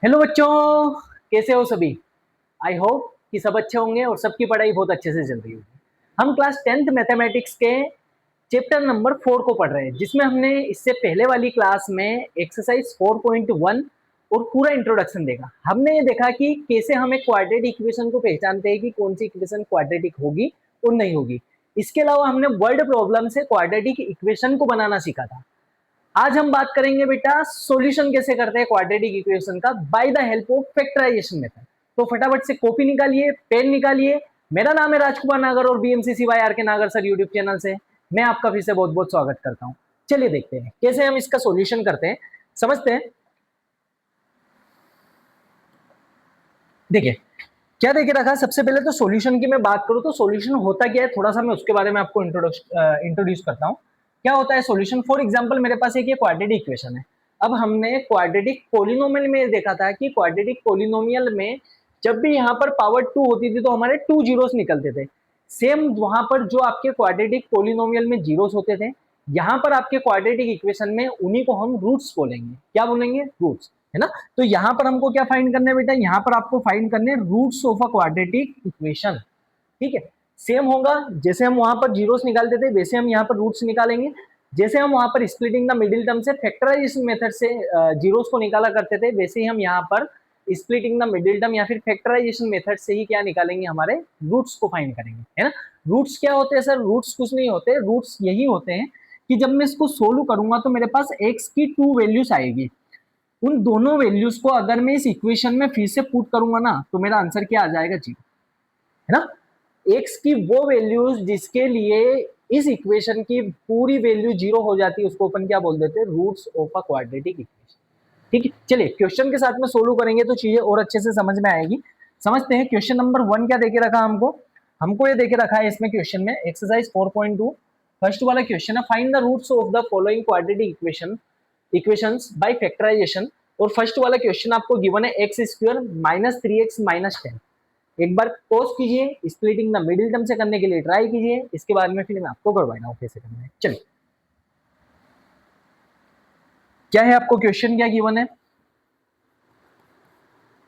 Hello बच्चों, कैसे हो सभी। आई होप कि सब अच्छे होंगे और सबकी पढ़ाई बहुत अच्छे से चल रही होगी। हम क्लास 10th मैथमेटिक्स के चैप्टर नंबर 4 को पढ़ रहे हैं, जिसमें हमने इससे पहले वाली क्लास में एक्सरसाइज 4.1 और पूरा इंट्रोडक्शन देखा। हमने ये देखा कि कैसे हम एक क्वाड्रेटिक इक्वेशन को पहचानते हैं कि कौन सी इक्वेशन क्वाड्रेटिक होगी और नहीं होगी। इसके अलावा हमने वर्ड प्रॉब्लम से क्वाड्रेटिक इक्वेशन को बनाना सीखा था। आज हम बात करेंगे बेटा सॉल्यूशन कैसे करते हैं क्वाड्रेटिक इक्वेशन का by the help of factorisation method. तो फटाफट से कॉपी निकालिए, पेन निकालिए। मेरा नाम है राजकुमार नागर और बीएमसीसी वाई आर के नागर सर यूट्यूब चैनल से मैं आपका फिर से बहुत बहुत स्वागत करता हूं। चलिए देखते हैं कैसे हम इसका सॉल्यूशन करते हैं, समझते हैं। देखिए क्या देखे रखा। सबसे पहले तो सॉल्यूशन की मैं बात करूं तो सॉल्यूशन होता क्या है, थोड़ा सा मैं उसके बारे में आपको इंट्रोड्यूस करता हूं। क्या होता है सॉल्यूशन। फॉर एग्जांपल मेरे पास एक ये क्वाड्रेटिक इक्वेशन है। अब हमने क्वाड्रेटिक पॉलिनोमियल में देखा था कि क्वाड्रेटिक पॉलिनोमियल में जब भी यहाँ पर पावर 2 होती थी तो हमारे 2 जीरोस निकलते थे। सेम वहां पर जो आपके क्वाड्रेटिक पॉलिनोमियल में जीरोस होते थे, यहाँ पर आपके क्वाड्रेटिक इक्वेशन में उन्हीं को हम रूट्स बोलेंगे। क्या बोलेंगे? रूट्स, है ना। तो यहाँ पर हमको क्या फाइंड करना है बेटा, यहाँ पर आपको फाइंड करने roots of a quadratic equation. ठीक है, सेम होगा जैसे हम वहां पर जीरोस निकालते थे वैसे हम यहाँ पर रूट्स निकालेंगे। जैसे हम वहां पर स्प्लिटिंग द मिडिल टर्म से फैक्टराइजेशन मेथड से जीरोस को निकाला करते थे, वैसे ही हम यहाँ पर स्प्लिटिंग द मिडिल टर्म या फिर फैक्टराइजेशन मेथड से ही क्या निकालेंगे, हमारे रूट्स को फाइंड करेंगे, है ना। रूट्स क्या होते हैं सर? रूट्स कुछ नहीं होते, रूट्स यही होते हैं कि जब मैं इसको सोल्व करूंगा तो मेरे पास एक्स की 2 वैल्यूज आएगी। उन दोनों वैल्यूज को अगर मैं इस इक्वेशन में फिर से पुट करूंगा ना तो मेरा आंसर क्या आ जाएगा? जीरो, है ना। एक्स की वो वैल्यूज जिसके लिए इस इक्वेशन की पूरी वैल्यू जीरो हो जाती है उसको अपन क्या बोल देते हैं? Roots of a quadratic equation. ठीक है, चलिए क्वेश्चन के साथ में सोल्व करेंगे तो चीजें और अच्छे से समझ में आएगी। समझते हैं क्वेश्चन नंबर 1 क्या देके रखा हमको। हमको ये देके रखा है इसमें क्वेश्चन में एक्सरसाइज 4.2। फर्स्ट वाला क्वेश्चन है find the roots of the following quadratic equations by factorisation. और फर्स्ट वाला क्वेश्चन आपको गिवन है एक्स स्क्वायर माइनस 3x-10। एक बार पॉज कीजिए, स्प्लिटिंग द मिडिल टर्म से करने के लिए ट्राई कीजिए, इसके बाद में फिर मैं आपको करवाना हूं कैसे करना है। चलिए क्या है आपको क्वेश्चन क्या गिवन है।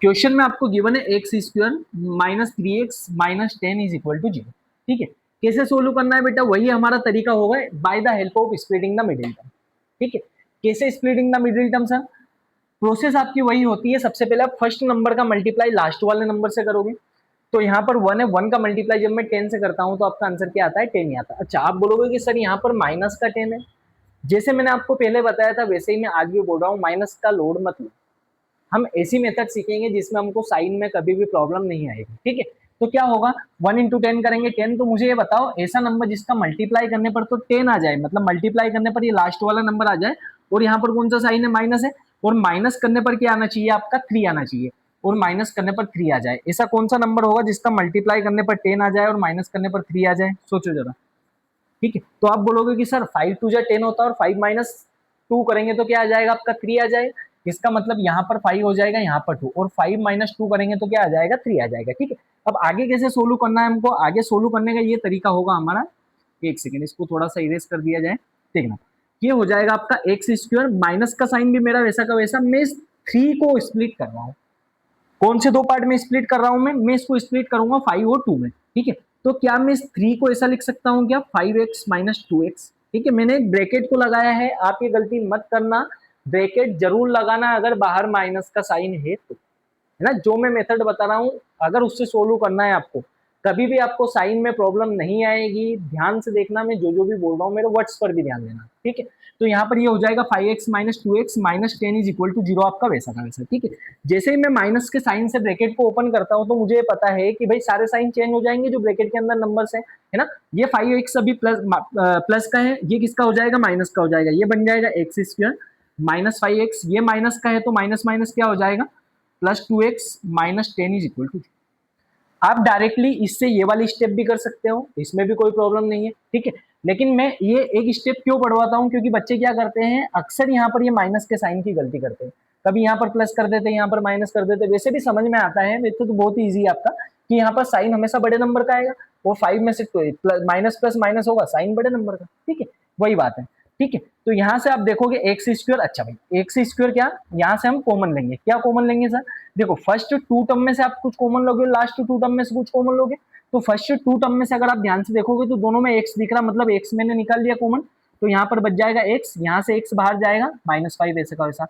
क्वेश्चन में आपको गिवन है x square minus 3x-10 is equal to 0। ठीक है, कैसे सोल्व करना है बेटा? वही हमारा तरीका होगा bye the help of splitting the middle term. ठीक है, कैसे splitting the middle term sir? Process आपकी वही होती है। सबसे पहले आप फर्स्ट नंबर का मल्टीप्लाई लास्ट वाले नंबर से करोगे। तो यहाँ पर 1 है, 1 का मल्टीप्लाई जब मैं 10 से करता हूँ तो आपका आंसर क्या आता है? 10 ही आता है। अच्छा, आप बोलोगे कि सर यहाँ पर माइनस का 10 है। जैसे मैंने आपको पहले बताया था वैसे ही मैं आज भी बोल रहा हूँ, माइनस का लोड मत लो। हम ऐसी मेथड सीखेंगे जिसमें हमको साइन में कभी भी प्रॉब्लम नहीं आएगी। ठीक है, तो क्या होगा 1 इंटू 10 करेंगे 10। तो मुझे ये बताओ ऐसा नंबर जिसका मल्टीप्लाई करने पर तो 10 आ जाए, मतलब मल्टीप्लाई करने पर ये लास्ट वाला नंबर आ जाए और यहाँ पर कौन सा साइन है? माइनस है। और माइनस करने पर क्या आना चाहिए? आपका 3 आना चाहिए। और माइनस करने पर 3 आ जाए, ऐसा कौन सा नंबर होगा जिसका मल्टीप्लाई करने पर 10 आ जाए और माइनस करने पर 3 आ जाए? सोचो जरा। ठीक है, तो आप बोलोगे कि सर 5 टू जा 10 होता है और 5 माइनस 2 करेंगे तो क्या आ जाएगा? आपका 3 आ जाएगा। इसका मतलब यहाँ पर 5 हो जाएगा, यहाँ पर 2, और 5 माइनस 2 करेंगे तो क्या आ जाएगा? 3 आ जाएगा। ठीक है, अब आगे कैसे सोल्व करना है हमको? आगे सोल्व करने का ये तरीका होगा हमारा। एक सेकेंड, इसको थोड़ा सा इरेज कर दिया जाए। देखना, ये हो जाएगा आपका एक्स स्क्वायर, माइनस का साइन भी मेरा वैसा का वैसा। मैं इस 3 को स्प्लिट कर रहा हूँ। कौन से दो पार्ट में स्प्लिट कर रहा हूं मैं इसको स्प्लिट करूंगा 5 और 2 में। ठीक है, तो क्या मैं इस 3 को ऐसा लिख सकता हूं क्या? 5x minus 2x। ठीक है, मैंने एक ब्रैकेट को लगाया है, आप ये गलती मत करना। ब्रैकेट जरूर लगाना अगर बाहर माइनस का साइन है तो, है ना। जो मैं मेथड बता रहा हूं अगर उससे सोल्व करना है आपको, कभी भी आपको साइन में प्रॉब्लम नहीं आएगी। ध्यान से देखना, मैं जो जो भी बोल रहा हूँ मेरे वर्ड्स पर भी ध्यान देना। ठीक है, तो यहाँ पर ये हो जाएगा 5x minus 2x minus 10 is equal to 0, आपका वैसा का वैसा। ठीक है, जैसे ही मैं माइनस के साइन से ब्रैकेट को ओपन करता हूँ तो मुझे पता है कि भाई सारे साइन चेंज हो जाएंगे जो ब्रैकेट के अंदर नंबर्स है ना। ये 5x अभी प्लस का है, ये किसका हो जाएगा? माइनस का हो जाएगा। ये बन जाएगा एक्स स्क्वायर माइनस 5x, ये माइनस का है तो माइनस माइनस क्या हो जाएगा? Plus 2x minus 10 is equal to. आप डायरेक्टली इससे ये वाली स्टेप भी कर सकते हो, इसमें भी कोई प्रॉब्लम नहीं है। ठीक है, लेकिन मैं ये एक स्टेप क्यों पढ़वाता हूँ? क्योंकि बच्चे क्या करते हैं अक्सर यहाँ पर ये माइनस के साइन की गलती करते हैं। कभी यहाँ पर प्लस कर देते हैं, यहाँ पर माइनस कर देते हैं। वैसे भी समझ में आता है, वैसे तो बहुत ईजी है आपका कि यहाँ पर साइन हमेशा बड़े नंबर का आएगा और 5 में से माइनस प्लस माइनस होगा, साइन बड़े नंबर का। ठीक है, वही बात है। ठीक है। तो यहाँ से आप देखोगे एक्स स्क्वायर, अच्छा भाई एक्स स्क्वायर क्या, यहाँ से हम कॉमन लेंगे, क्या कॉमन लेंगे सर, देखो फर्स्ट टू टर्म में से आप कुछ कॉमन लोगे, लास्ट टू टर्म में से कुछ कॉमन लोगे। तो फर्स्ट टू टर्म में से अगर आप ध्यान से देखोगे तो दोनों में एक्स दिख रहा, मतलब एक्स मैंने निकाल लिया कॉमन, तो यहाँ पर बच जाएगा एक्स, यहाँ से एक्स बाहर जाएगा -5 ऐसे का वैसा,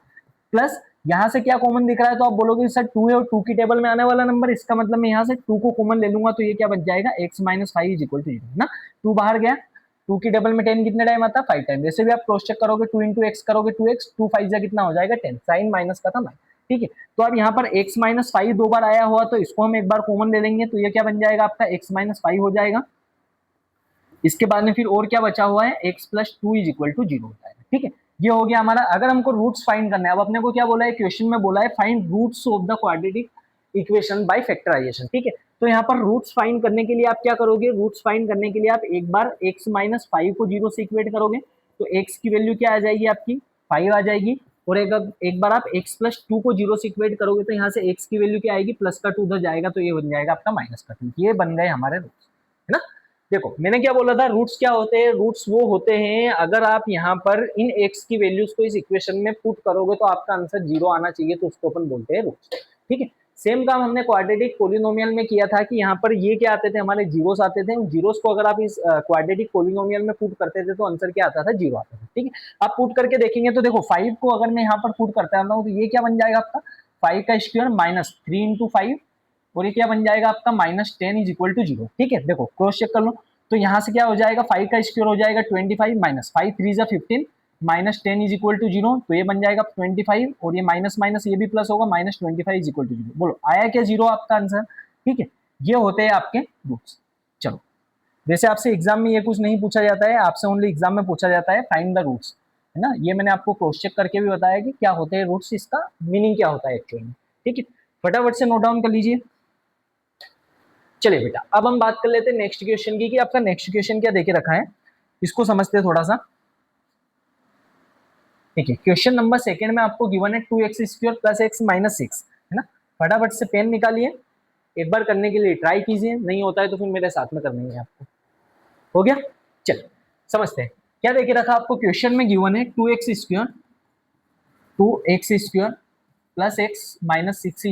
प्लस यहाँ से क्या कॉमन दिख रहा है, तो आप बोलोगे सर 2 है और 2 की टेबल में आने वाला नंबर, इसका मतलब मैं यहाँ से 2 को कॉमन ले लूंगा, तो ये क्या बच जाएगा x - 5 = 0 ना, 2 बाहर गया, 2 की टेबल में 10 कितने टाइम आता है 5 टाइम, वैसे भी आप क्रॉस चेक करोगे 2 × x करोगे 2x, 2 5 जा कितना हो जाएगा 10, साइन माइनस का था माइनस, ठीक है। तो अब यहाँ पर x - 5 दो बार आया हुआ, तो इसको हम एक बार कॉमन ले लेंगे, तो ये क्या बन जाएगा आपका x - 5 हो जाएगा। इसके बाद में फिर और क्या बचा हुआ है, x + 2 = 0 होता है, ठीक है। ये हो गया हमारा। अगर हमको रूट्स फाइंड करना है, अब अपने को क्या बोला है क्वेश्चन में, बोला है find roots of the quadratic equation by factorisation, ठीक है। तो यहाँ पर रूट्स फाइंड करने के लिए आप क्या करोगे, रूट्स फाइंड करने के लिए आप एक बार x - 5 को 0 से इक्वेट करोगे, तो x की वैल्यू क्या आ जाएगी आपकी 5 आ जाएगी, और एक बार आप x + 2 को 0 से इक्वेट करोगे, तो यहाँ से x की वैल्यू क्या आएगी, प्लस का 2 उधर जाएगा, तो ये बन जाएगा आपका माइनस का 2, ये बन गए हमारे रूट्स, है ना। देखो मैंने क्या बोला था, रूट्स क्या होते हैं, रूट्स वो होते हैं अगर आप यहाँ पर इन x की वैल्यूज को इस इक्वेशन में पुट करोगे तो आपका आंसर 0 आना चाहिए, तो उसको अपन बोलते हैं रूट्स, ठीक है। सेम काम हमने क्वाड्रेटिक पोलिनोमियल में किया था कि यहाँ पर ये क्या आते थे, हमारे जीरोस आते थे, उन जीरोस को अगर आप इस क्वाड्रेटिक पोलिनोमियल में पुट करते थे तो आंसर क्या आता था, 0 आता था, ठीक है। आप पुट करके देखेंगे तो देखो 5 को अगर मैं यहाँ पर पुट करता हूँ तो ये क्या बन जाएगा आपका 5 का स्क्वायर -3 × 5, और ये क्या बन जाएगा आपका -10 = 0, ठीक है। देखो क्रॉस चेक कर लो, तो यहाँ से क्या हो जाएगा 5 का स्क्वायर हो जाएगा 25 -5 3 = 15 -10 = 0, तो ये बन जाएगा 25, और ये माइनस माइनस ये भी प्लस होगा -25 = 0। बोलो आया क्या 0 आपका आंसर, ठीक है। ये होते हैं आपके रूट्स। चलो वैसे आपसे एग्जाम में ये कुछ नहीं पूछा जाता है, आपसे ओनली एग्जाम में पूछा जाता है फाइंड द रूट्स, है ना। ये मैंने आपको क्रॉस चेक करके भी बताया कि क्या होते हैं रूट्स, इसका मीनिंग क्या होता है एक्चुअली में, ठीक है। फटाफट से नोट डाउन कर लीजिए। चलिए बेटा अब हम बात कर लेते हैं नेक्स्ट क्वेश्चन की, कि आपका नेक्स्ट क्वेश्चन क्या देके रखा है, इसको समझते हैं थोड़ा सा, ठीक है। क्वेश्चन नंबर सेकंड में आपको गिवन है 2x² + x - 6, है ना। फटाफट से पेन निकालिए, एक बार करने के लिए ट्राई कीजिए, नहीं होता है तो फिर मेरे साथ में करनी है आपको। हो गया, चलिए समझते हैं क्या देके रखा आपको। क्वेश्चन में गिवन है 2x² + x - 6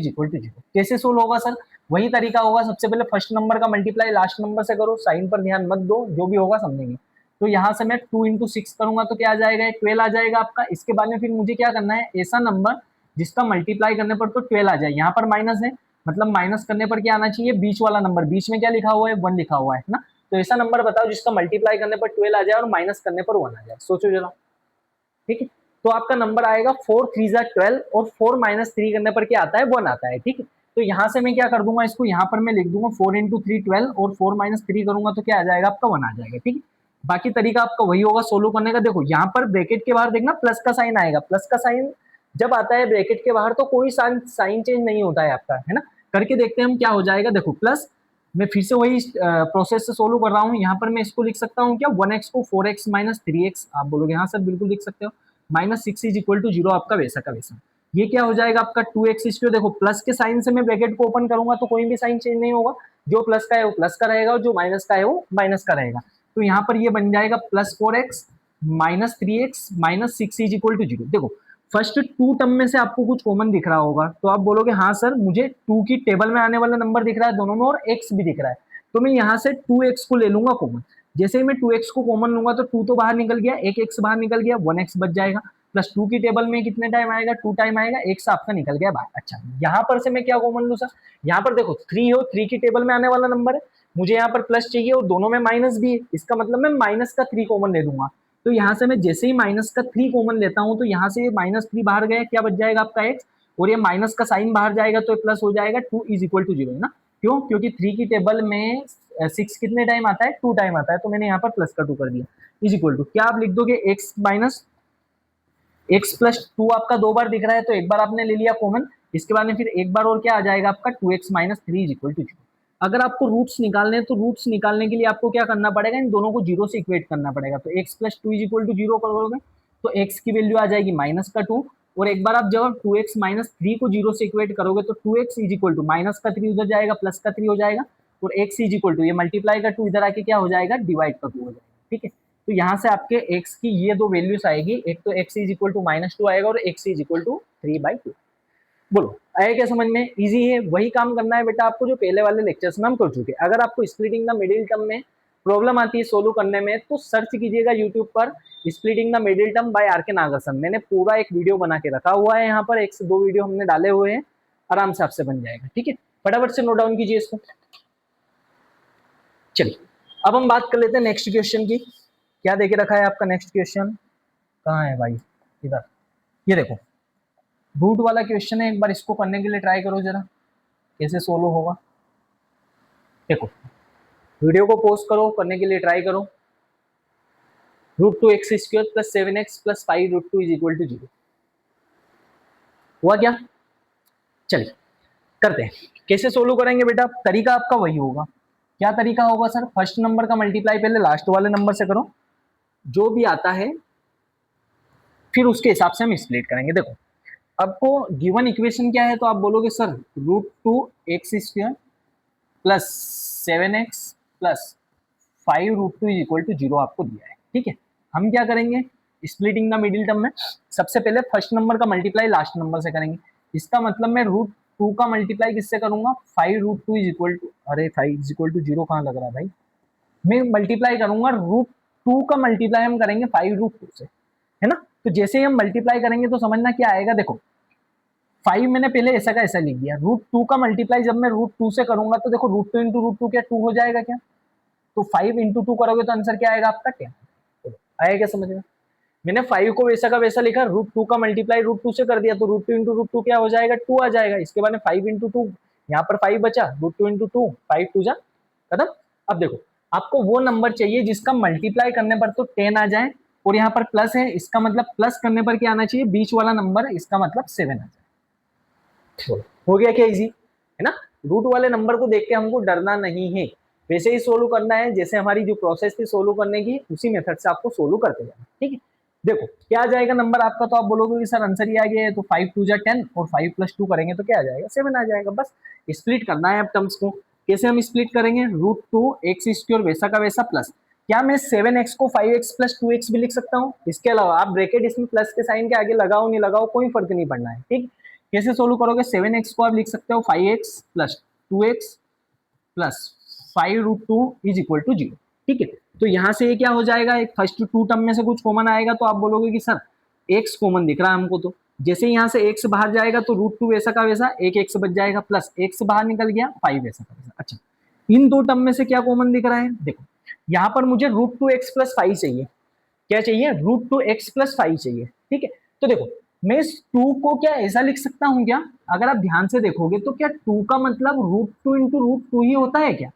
= 0। कैसे सोल्व होगा सर, वही तरीका होगा, सबसे पहले फर्स्ट नंबर का मल्टीप्लाई लास्ट नंबर से करो, साइन पर ध्यान मत दो, जो भी होगा समझेंगे। तो यहाँ से मैं 2 × 6 करूंगा तो क्या आ जाएगा, 12 आ जाएगा आपका। इसके बाद में फिर मुझे क्या करना है, ऐसा नंबर जिसका मल्टीप्लाई करने पर तो 12 आ जाए, यहाँ पर माइनस है, मतलब माइनस करने पर क्या आना चाहिए, बीच वाला नंबर, बीच में क्या लिखा हुआ है 1 लिखा हुआ है ना। तो ऐसा नंबर बताओ जिसका मल्टीप्लाई करने पर 12 आ जाए और माइनस करने पर 1 आ जाए, सोचो जरा, ठीक है। तो आपका नंबर आएगा 4 3 = 12, और 4 - 3 करने पर क्या आता है 1 आता है, ठीक है। तो यहाँ से मैं क्या कर दूंगा, इसको यहाँ पर मैं लिख दूंगा 4 × 3 12, और 4 - 3 करूंगा तो क्या आ जाएगा आपका 1 आ जाएगा, ठीक है। बाकी तरीका आपका वही होगा सोल्व करने का। देखो यहाँ पर ब्रैकेट के बाहर देखना प्लस का साइन आएगा, प्लस का साइन जब आता है ब्रैकेट के बाहर तो कोई साइन चेंज नहीं होता है आपका, है ना। करके देखते हैं हम क्या हो जाएगा। देखो प्लस, मैं फिर से वही प्रोसेस से सोल्व कर रहा हूँ। यहाँ पर मैं इसको लिख सकता हूँ क्या, 1x को 4x - 3x, आप बोलोगे हाँ सर बिल्कुल लिख सकते हो, -6 = 0 आपका वैसा का वैसा। ये क्या हो जाएगा आपका 2x²। देखो प्लस के साइन से मैं ब्रैकेट को ओपन करूंगा तो कोई भी साइन चेंज नहीं होगा, जो प्लस का है वो प्लस का रहेगा, और जो माइनस का है वो माइनस का रहेगा। तो यहाँ पर ये बन जाएगा +4x - 3x - 6 = 0। देखो फर्स्ट टू टर्म में से आपको कुछ कॉमन दिख रहा होगा, तो आप बोलोगे हाँ सर मुझे 2 की टेबल में आने वाला नंबर दिख रहा है दोनों में, और x भी दिख रहा है, तो मैं यहाँ से 2x को ले लूंगा कॉमन। जैसे ही मैं 2x को कॉमन लूंगा तो 2 तो बाहर निकल गया, एक x बाहर निकल गया, 1x बच जाएगा, प्लस 2 की टेबल में कितने टाइम आएगा 2 टाइम आएगा, x आपका निकल गया बाहर। अच्छा यहाँ पर से मैं क्या कॉमन लूँ सर, यहाँ पर देखो 3 हो, 3 की टेबल में आने वाला नंबर है, मुझे यहाँ पर प्लस चाहिए और दोनों में माइनस भी है, इसका मतलब मैं माइनस का 3 कॉमन ले लूंगा। तो यहाँ से मैं जैसे ही माइनस का 3 कॉमन लेता हूँ तो यहाँ से -3 बाहर गया, क्या बच जाएगा आपका x, और ये माइनस का साइन बाहर जाएगा तो प्लस हो जाएगा 2 = 0, है ना। क्यों, क्योंकि 3 की टेबल में 6 कितने टाइम आता है 2 टाइम आता है, तो मैंने यहाँ पर प्लस का 2 कर दिया, इक्वल टू क्या आप लिख दोगे x + 2 आपका 2 बार दिख रहा है तो एक बार आपने ले लिया कॉमन, इसके बाद में फिर एक बार और क्या आ जाएगा आपका 2x - 3 = 0। अगर आपको रूट्स निकालने हैं तो रूट्स निकालने के लिए आपको क्या करना पड़ेगा, इन दोनों को 0 से इक्वेट करना पड़ेगा। तो x + 2 = 0 करोगे तो x की वैल्यू आ जाएगी -2, और एक बार आप जब 2x - 3 को 0 से इक्वेट करोगे तो 2x = -3 उधर जाएगा, प्लस का 3 हो जाएगा, और x = ये मल्टीप्लाई का 2 इधर आके क्या हो जाएगा डिवाइड का 2 हो जाएगा, ठीक है। तो यहाँ से आपके x की ये दो वैल्यूज आएगी, एक तो x इज इक्वल टू -2 आएगा और x इज इक्वल टू 3/2। बोलो आया क्या समझ में? इजी है, वही काम करना है बेटा आपको जो पहले वाले लेक्चर्स में हम कर चुके हैं। अगर आपको स्प्लिटिंग द मिडिल टर्म में प्रॉब्लम आती है सोल्व करने में तो सर्च कीजिएगा यूट्यूब पर splitting the middle term by R K Nagarsan. मैंने पूरा एक वीडियो बना के रखा हुआ है, यहाँ पर 1 से 2 वीडियो हमने डाले हुए हैं, आराम से आपसे बन जाएगा। ठीक है, फटाफट से नोट डाउन कीजिए इसको। चलिए अब हम बात कर लेते हैं नेक्स्ट क्वेश्चन की। क्या देके रखा है आपका नेक्स्ट क्वेश्चन? कहाँ है भाई? इधर, ये देखो रूट वाला क्वेश्चन है। एक बार इसको करने के लिए ट्राई करो जरा, कैसे सोल्व होगा। देखो वीडियो को पॉज करो, करने के लिए ट्राई करो। √2x² + 7x + 5√2 is equal to 0 हुआ क्या? चलिए करते हैं। कैसे सोल्व करेंगे बेटा? तरीका आपका वही होगा। क्या तरीका होगा सर? फर्स्ट नंबर का मल्टीप्लाई पहले लास्ट वाले नंबर से करो, जो भी आता है फिर उसके हिसाब से हम स्प्लिट करेंगे। देखो आपको गिवन इक्वेशन क्या है, तो आप बोलोगे sir √2x² + 7x + 5√2 is equal to 0 आपको दिया है। ठीक है, हम क्या करेंगे स्प्लिटिंग द मिडिल टर्म में? सबसे पहले फर्स्ट नंबर का मल्टीप्लाई लास्ट नंबर से करेंगे। इसका मतलब मैं √2 का मल्टीप्लाई किससे करूंगा? 5√2 इज इक्वल टू, अरे 5 इज इक्वल टू 0 कहाँ लग रहा है भाई? मैं मल्टीप्लाई करूंगा √2 का मल्टीप्लाई हम करेंगे 5√2 से, है ना? तो जैसे ही हम मल्टीप्लाई करेंगे तो समझना क्या आएगा। देखो 5 मैंने पहले ऐसा का ऐसा लिख दिया, √2 का मल्टीप्लाई जब मैं √2 से करूंगा तो देखो √2 × √2 क्या 2 हो जाएगा क्या? तो 5 × 2 करोगे तो आंसर क्या आएगा आपका? 10। आया क्या समझ में? मैंने 5 को वैसा का वैसा लिखा, √2 का मल्टीप्लाई √2 से कर दिया तो √2 × √2 क्या हो जाएगा? 2 आ जाएगा। इसके बाद में 5 × 2, यहाँ पर 5 बचा, √2 × 2, 5 2 जा खत्म। अब देखो आपको वो नंबर चाहिए जिसका मल्टीप्लाई करने पर तो 10 आ जाए, और यहाँ पर प्लस है, इसका मतलब प्लस करने पर क्या आना चाहिए? बीच वाला नंबर, इसका मतलब 7 आ जाए। हो गया क्या? इजी है ना? रूट वाले नंबर को देख के हमको डरना नहीं है, वैसे ही सोल्व करना है जैसे हमारी जो प्रोसेस थी सोल्व करने की, उसी मेथड से आपको सोल्व करते जाना। ठीक है, देखो क्या आ जाएगा नंबर आपका? तो आप बोलोगे कि सर आंसर ही आ गया है, तो 5 2 जा 10 और 5 + 2 करेंगे तो क्या आ जाएगा? 7 आ जाएगा। बस स्प्लिट करना है अब टर्म्स को। कैसे हम स्प्लिट करेंगे? √2x² वैसा का वैसा प्लस, क्या मैं 7x को 5x + 2x भी लिख सकता हूँ? इसके अलावा आप ब्रैकेट इसमें प्लस के साइन के आगे लगाओ नहीं लगाओ कोई फर्क नहीं पड़ना है। ठीक, कैसे सोल्व करोगे? 7x को आप लिख सकते हो 5x + 2x + 5√2 is equal to 0। ठीक है, तो यहाँ से ये क्या हो जाएगा? एक फर्स्ट 2 टर्म में से कुछ कॉमन आएगा तो आप बोलोगे कि सर x कॉमन दिख रहा है हमको, तो जैसे यहाँ से x बाहर जाएगा तो √2 वैसा का वैसा एक x बच जाएगा, प्लस x बाहर निकल गया 5 वैसा का वैसा। अच्छा, इन दो टर्म में से क्या कॉमन दिख रहा है? देखो यहाँ पर मुझे √2x + 5 चाहिए। क्या चाहिए? √2x + 5 चाहिए। ठीक है, तो देखो मैं इस 2 को क्या ऐसा लिख सकता हूँ क्या? अगर आप ध्यान से देखोगे तो क्या 2 का मतलब √2 × √2 ही होता है क्या?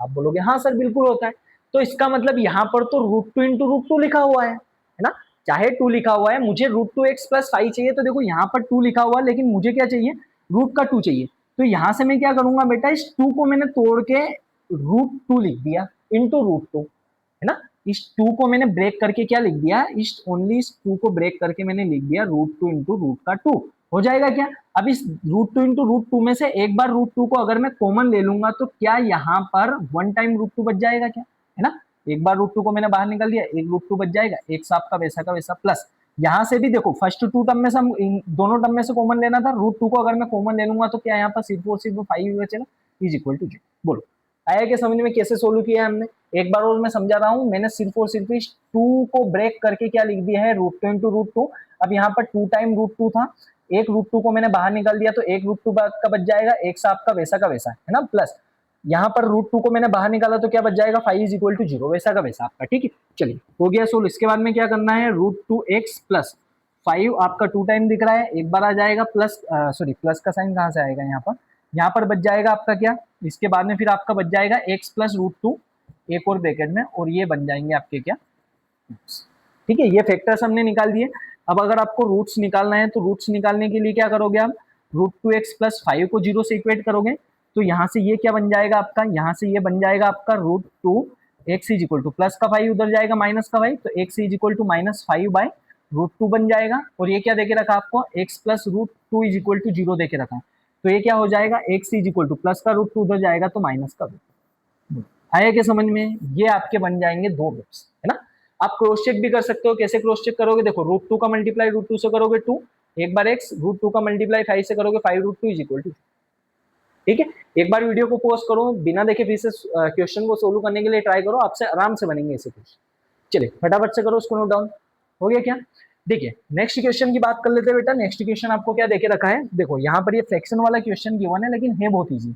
आप बोलोगे हाँ सर बिल्कुल होता है। तो इसका मतलब यहाँ पर तो √2 × √2 लिखा हुआ है ना? चाहे 2 लिखा हुआ है, मुझे √2x + 5 चाहिए, तो देखो यहाँ पर 2 लिखा हुआ है लेकिन मुझे क्या चाहिए? रूट का 2 चाहिए। तो यहाँ से मैं क्या करूंगा बेटा, इस 2 को मैंने तोड़ के √2 लिख दिया इंटू √2, है ना? इस 2 को मैंने ब्रेक करके क्या लिख दिया? इस 2 को ब्रेक करके मैंने लिख दिया √2 × रूट का 2। हो जाएगा क्या? अब इस √2 × √2 में से एक बार √2 को अगर मैं कॉमन ले लूंगा तो क्या यहाँ पर 1 टाइम √2 बच जाएगा क्या? है ना? एक बार √2 को मैंने बाहर निकाल दिया, एक √2 बच जाएगा, एक साफ का वैसा प्लस यहाँ से भी देखो फर्स्ट 2 टर्म में से हम दोनों टर्म में से कॉमन लेना था, √2 को अगर मैं कॉमन ले लूंगा तो क्या यहाँ पर सिर्फ और सिर्फ 5 बचेगा इज इक्वल टू 0। बोलो आया क्या समझ में? कैसे सोल्व किया है हमने? एक बार और मैं समझा रहा हूँ, मैंने सिर्फ और सिर्फ इस 2 को ब्रेक करके क्या लिख दिया है? √2 × √2। अब यहाँ पर 2 टाइम √2 था, एक √2 को मैंने बाहर निकाल दिया तो एक √2 का बच जाएगा, एक साफ का वैसा है ना, प्लस यहाँ पर √2 को मैंने बाहर निकाला तो क्या बच जाएगा? 5 इज इक्वल टू 0 वैसा का वैसा आपका। ठीक है, चलिए हो गया सोल्व। इसके बाद में क्या करना है? √2x + 5 आपका 2 टाइम दिख रहा है, एक बार आ जाएगा प्लस, सॉरी प्लस का साइन कहाँ से आएगा? यहाँ पर बच जाएगा आपका क्या? इसके बाद में फिर आपका बच जाएगा x + √2 एक और ब्रैकेट में, और ये बन जाएंगे आपके क्या? ठीक है, ये फैक्टर्स हमने निकाल दिए। अब अगर आपको रूट्स निकालना है तो रूट्स निकालने के लिए क्या करोगे आप? √2x + 5 को 0 से इक्वेट करोगे तो यहाँ से ये क्या बन जाएगा आपका? यहाँ से ये बन जाएगा आपका √2x is equal two plus का 5 उधर जाएगा माइनस का 5, तो x इज इक्वल टू -5/√2 बन जाएगा। और ये क्या देके रखा आपको? x + √2 इज इक्वल टू 0 देके रखा, तो ये क्या हो जाएगा? x is equal two plus का √2 उधर जाएगा तो माइनस का √2। आया क्या समझ में? ये आपके बन जाएंगे 2 रूट्स, है ना? आप क्रॉस चेक भी कर सकते हो। कैसे क्रॉस चेक करोगे, देखो √2 का मल्टीप्लाई √2 से करोगे 2, एक बार x, √2 का मल्टीप्लाई 5 से करोगे 5 √2 इज इक्वल टू, ठीक है। एक बार वीडियो को पॉज करो, बिना देखे फिर से क्वेश्चन को सोल्व करने के लिए ट्राई करो, आपसे आराम से बनेंगे ऐसे क्वेश्चन। चलिए फटाफट से करो उसको नोट डाउन। हो गया क्या? देखिए नेक्स्ट क्वेश्चन की बात कर लेते हैं बेटा। नेक्स्ट क्वेश्चन आपको क्या देके रखा है, देखो यहाँ पर ये फ्रैक्शन वाला क्वेश्चन गिवन है, लेकिन है बहुत इजी।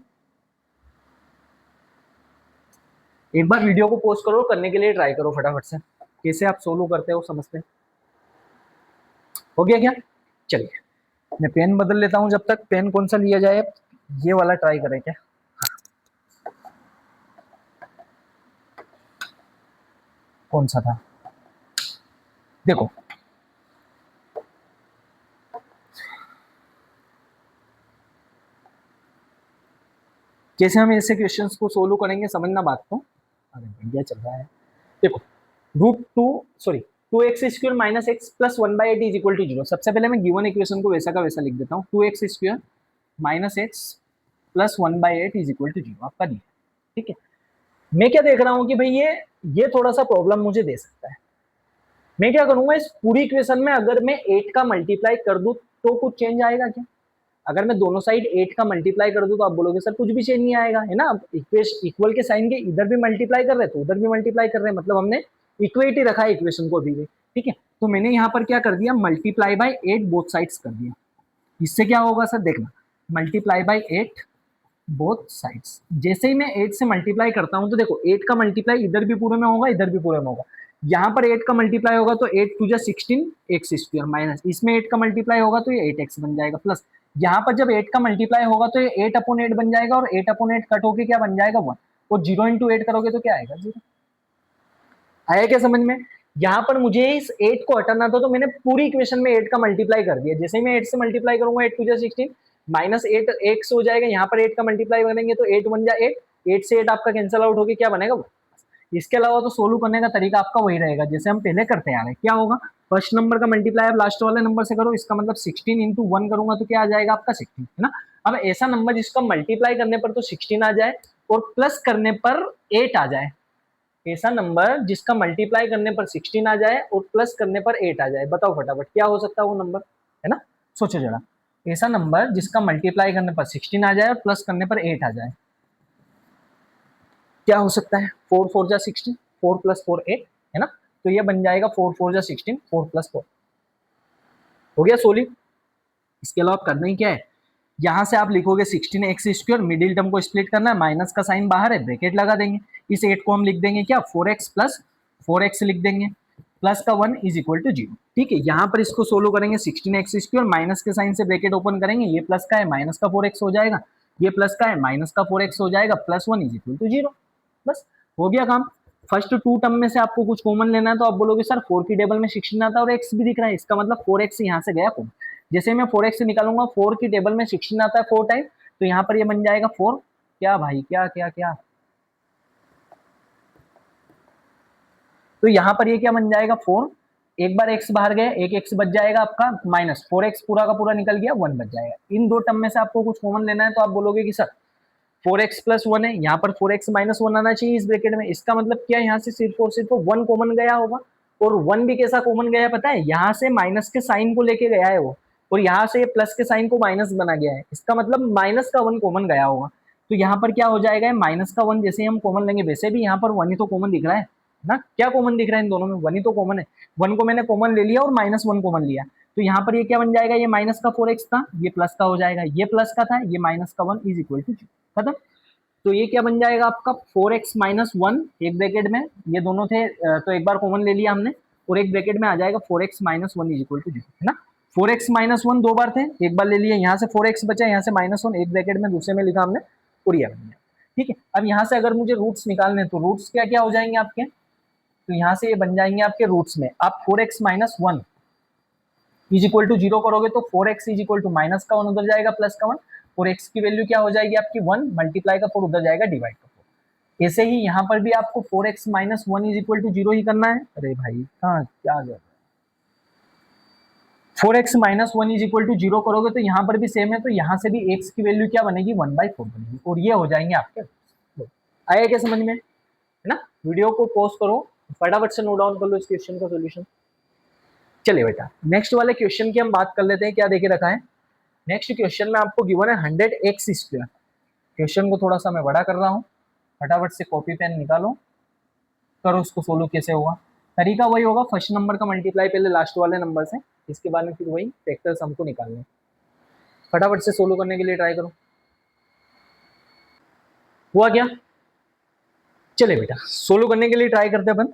एक बार वीडियो को पॉज करो, करने के लिए ट्राई करो फटाफट से, कैसे आप सोल्व करते हो समझते हैं। हो गया क्या? चलिए मैं पेन बदल लेता हूं, जब तक पेन कौन सा लिया जाए, ये वाला ट्राई करें क्या? कौन सा था, देखो कैसे हम ऐसे क्वेश्चंस को सोल्व करेंगे, समझना बात को। अरे भैया चल रहा है, देखो √2 minus x plus 1/8 is equal to 0। सबसे पहले मैं गिवन इक्वेशन को वैसा का वैसा लिख देता हूँ। 2x² minus x plus 1/8 is equal to 0 आपका दिया, ठीक है। मैं क्या देख रहा हूँ कि भाई ये थोड़ा सा प्रॉब्लम मुझे दे सकता है। मैं क्या करूंगा, इस पूरी इक्वेशन में अगर मैं 8 का मल्टीप्लाई कर दूं तो कुछ चेंज आएगा क्या? अगर मैं दोनों साइड 8 का मल्टीप्लाई कर दूं तो आप बोलोगे सर कुछ भी चेंज नहीं आएगा, है ना। इक्वल के साइन के इधर भी मल्टीप्लाई कर रहे हैं तो उधर भी मल्टीप्लाई कर रहे हैं, मतलब हमने इक्वेट ही रखा है इक्वेशन को अभी भी, ठीक है। तो मैंने यहाँ पर क्या कर दिया, मल्टीप्लाई बाय 8 बोथ साइड्स कर दिया। इससे क्या होगा सर, देखना, मल्टीप्लाई बाय 8 बोथ साइड्स। जैसे ही मैं 8 से मल्टीप्लाई करता हूं तो देखो 8 का मल्टीप्लाई इधर भी पूरे में होगा, इधर भी पूरे में होगा। यहाँ पर 8 का मल्टीप्लाई होगा तो 8 टू 16 x² माइनस, इसमें 8 का मल्टीप्लाई होगा तो ये 8x बन जाएगा, प्लस यहाँ पर जब 8 का मल्टीप्लाई होगा तो ये 8/8 बन जाएगा, और 8/8 कट होके क्या बन जाएगा 1, और 0 × 8 करोगे तो क्या आएगा 0। आया क्या समझ में? यहाँ पर मुझे इस 8 को हटाना था तो मैंने पूरी इक्वेशन में 8 का मल्टीप्लाई कर दिया। जैसे ही मैं 8 से मल्टीप्लाई करूंगा 8 टू 16 माइनस 8 x हो जाएगा, यहाँ पर 8 का मल्टीप्लाई करेंगे तो 8 1 जा 8, 8 से 8 आपका कैंसिल आउट होके क्या बनेगा वो। इसके अलावा तो सोल्व करने का तरीका आपका वही रहेगा जैसे हम पहले करते आ रहे हैं। क्या होगा, फर्स्ट नंबर का मल्टीप्लाई आप लास्ट वाले नंबर से करो, इसका मतलब 16 × 1 करूंगा तो क्या आ जाएगा आपका 16, है ना। अब ऐसा नंबर जिसका मल्टीप्लाई करने पर तो 16 आ जाए और प्लस करने पर 8 आ जाए, ऐसा नंबर जिसका मल्टीप्लाई करने पर 16 आ जाए और प्लस करने पर 8 आ जाए, बताओ फटाफट क्या हो सकता है वो नंबर, है ना। सोचो जरा, ऐसा नंबर जिसका मल्टीप्लाई करने पर 16 आ जाए और प्लस करने पर 8 आ जाए, क्या हो सकता है। 4 4 जा 16, 4 + 4 8, है ना। तो ये बन जाएगा 4 4 जा 16, 4 + 4 हो गया सोल्व। इसके अलावा करना ही क्या है, यहाँ से आप लिखोगे 16x², मिडिल टर्म को स्प्लिट करना है, माइनस का साइन बाहर है, ब्रैकेट लगा देंगे। इस 8 को हम लिख देंगे क्या, 4x + 4x लिख देंगे, प्लस का 1 इज इक्वल टू 0, ठीक है। यहाँ पर इसको सोल्व करेंगे 16x², माइनस के साइन से ब्रैकेट ओपन करेंगे, ये प्लस का है माइनस का 4x हो जाएगा, ये प्लस का है माइनस का 4x हो जाएगा, प्लस 1 इज इक्वल टू 0, बस हो गया काम। फर्स्ट 2 टर्म में से आपको कुछ कॉमन लेना है तो आप बोलोगे सर 4 की टेबल में 16 आता है और x भी दिख रहा है, इसका मतलब 4x यहाँ से गया कॉमन। जैसे मैं 4x से निकालूंगा, 4 की टेबल में 16 आता है 4 टाइम, तो यहाँ पर ये बन जाएगा 4, क्या भाई क्या क्या क्या, तो यहाँ पर ये क्या बन जाएगा 4, एक बार x बाहर गया, एक x बच जाएगा आपका, माइनस 4x पूरा का पूरा निकल गया, 1 बच जाएगा। इन दो टर्म में से आपको कुछ कॉमन लेना है तो आप बोलोगे कि सर 4x + 1 है, यहाँ पर 4x - 1 आना चाहिए इस ब्रैकेट में, इसका मतलब क्या, यहाँ से सिर्फ और सिर्फ 1 कॉमन गया होगा। और 1 भी कैसा कॉमन गया पता है, यहाँ से माइनस के साइन को लेके गया है वो, और यहाँ से प्लस के साइन को माइनस बना गया है, इसका मतलब माइनस का 1 कॉमन गया होगा। तो यहाँ पर क्या हो जाएगा, माइनस का 1 जैसे हम कॉमन लेंगे, वैसे भी यहाँ पर 1 ही तो कॉमन दिख रहा है ना, क्या कॉमन दिख रहा है इन दोनों में, 1 ही तो कॉमन है। 1 को मैंने कॉमन ले लिया और -1 कॉमन लिया, तो यहाँ पर ये क्या बन जाएगा, ये माइनस का 4x था, ये प्लस का हो जाएगा, ये प्लस का था, ये माइनस का 1 इज इक्वल टू 0, खत्म। तो ये क्या बन जाएगा आपका 4x - 1, एक ब्रैकेट में ये दोनों थे तो एक बार कॉमन ले लिया हमने, और एक ब्रैकेट में आ जाएगा 4x - 1 इज इक्वल टू 0, है ना। 4x - 1 दो बार थे, एक बार ले लिए, यहाँ से 4x बचा, यहाँ से -1 एक ब्रैकेट में दूसरे में लिखा हमने, और ये बन गया, ठीक है। अब यहाँ से अगर मुझे रूट्स निकालने तो रूट्स क्या क्या हो जाएंगे आपके, तो यहाँ से ये बन जाएंगे आपके रूट्स में, आप 4x - 1 इज इक्वल टू 0 करोगे तो 4x is equal to minus का 1 उधर जाएगा, प्लस का 1, और x की वैल्यू क्या हो जाएगी आपकी 1, मल्टीप्लाई का 4 उधर जाएगा, डिवाइड का 4। ऐसे ही यहाँ पर भी आपको 4x - 1 इज इक्वल टू 0 ही करना है। अरे भाई कहाँ क्या गया, 4x - 1 इज इक्वल टू 0 करोगे तो यहाँ पर भी सेम है, तो यहाँ से भी x की वैल्यू क्या बनेगी 1/4 बनेगी, और ये हो जाएंगे आपके। आया क्या समझ में, है ना। वीडियो को पॉज करो फटाफट से नोट डाउन कर लो इस क्वेश्चन का सोल्यूशन। चलिए बेटा नेक्स्ट वाले क्वेश्चन की हम बात कर लेते हैं, क्या देके रखा है। नेक्स्ट क्वेश्चन में आपको गिवन है 100x²। क्वेश्चन को थोड़ा सा मैं बड़ा कर रहा हूँ, फटाफट से कॉपी पेन निकालो, करो उसको सोल्व कैसे होगा। तरीका वही होगा, फर्स्ट नंबर का मल्टीप्लाई पहले लास्ट वाले नंबर से, इसके बाद में फिर वही फैक्टर्स हमको निकालने। फटाफट से सोल्व करने के लिए ट्राई करो। हुआ क्या? चलिए बेटा सोल्व करने के लिए ट्राई करते अपन।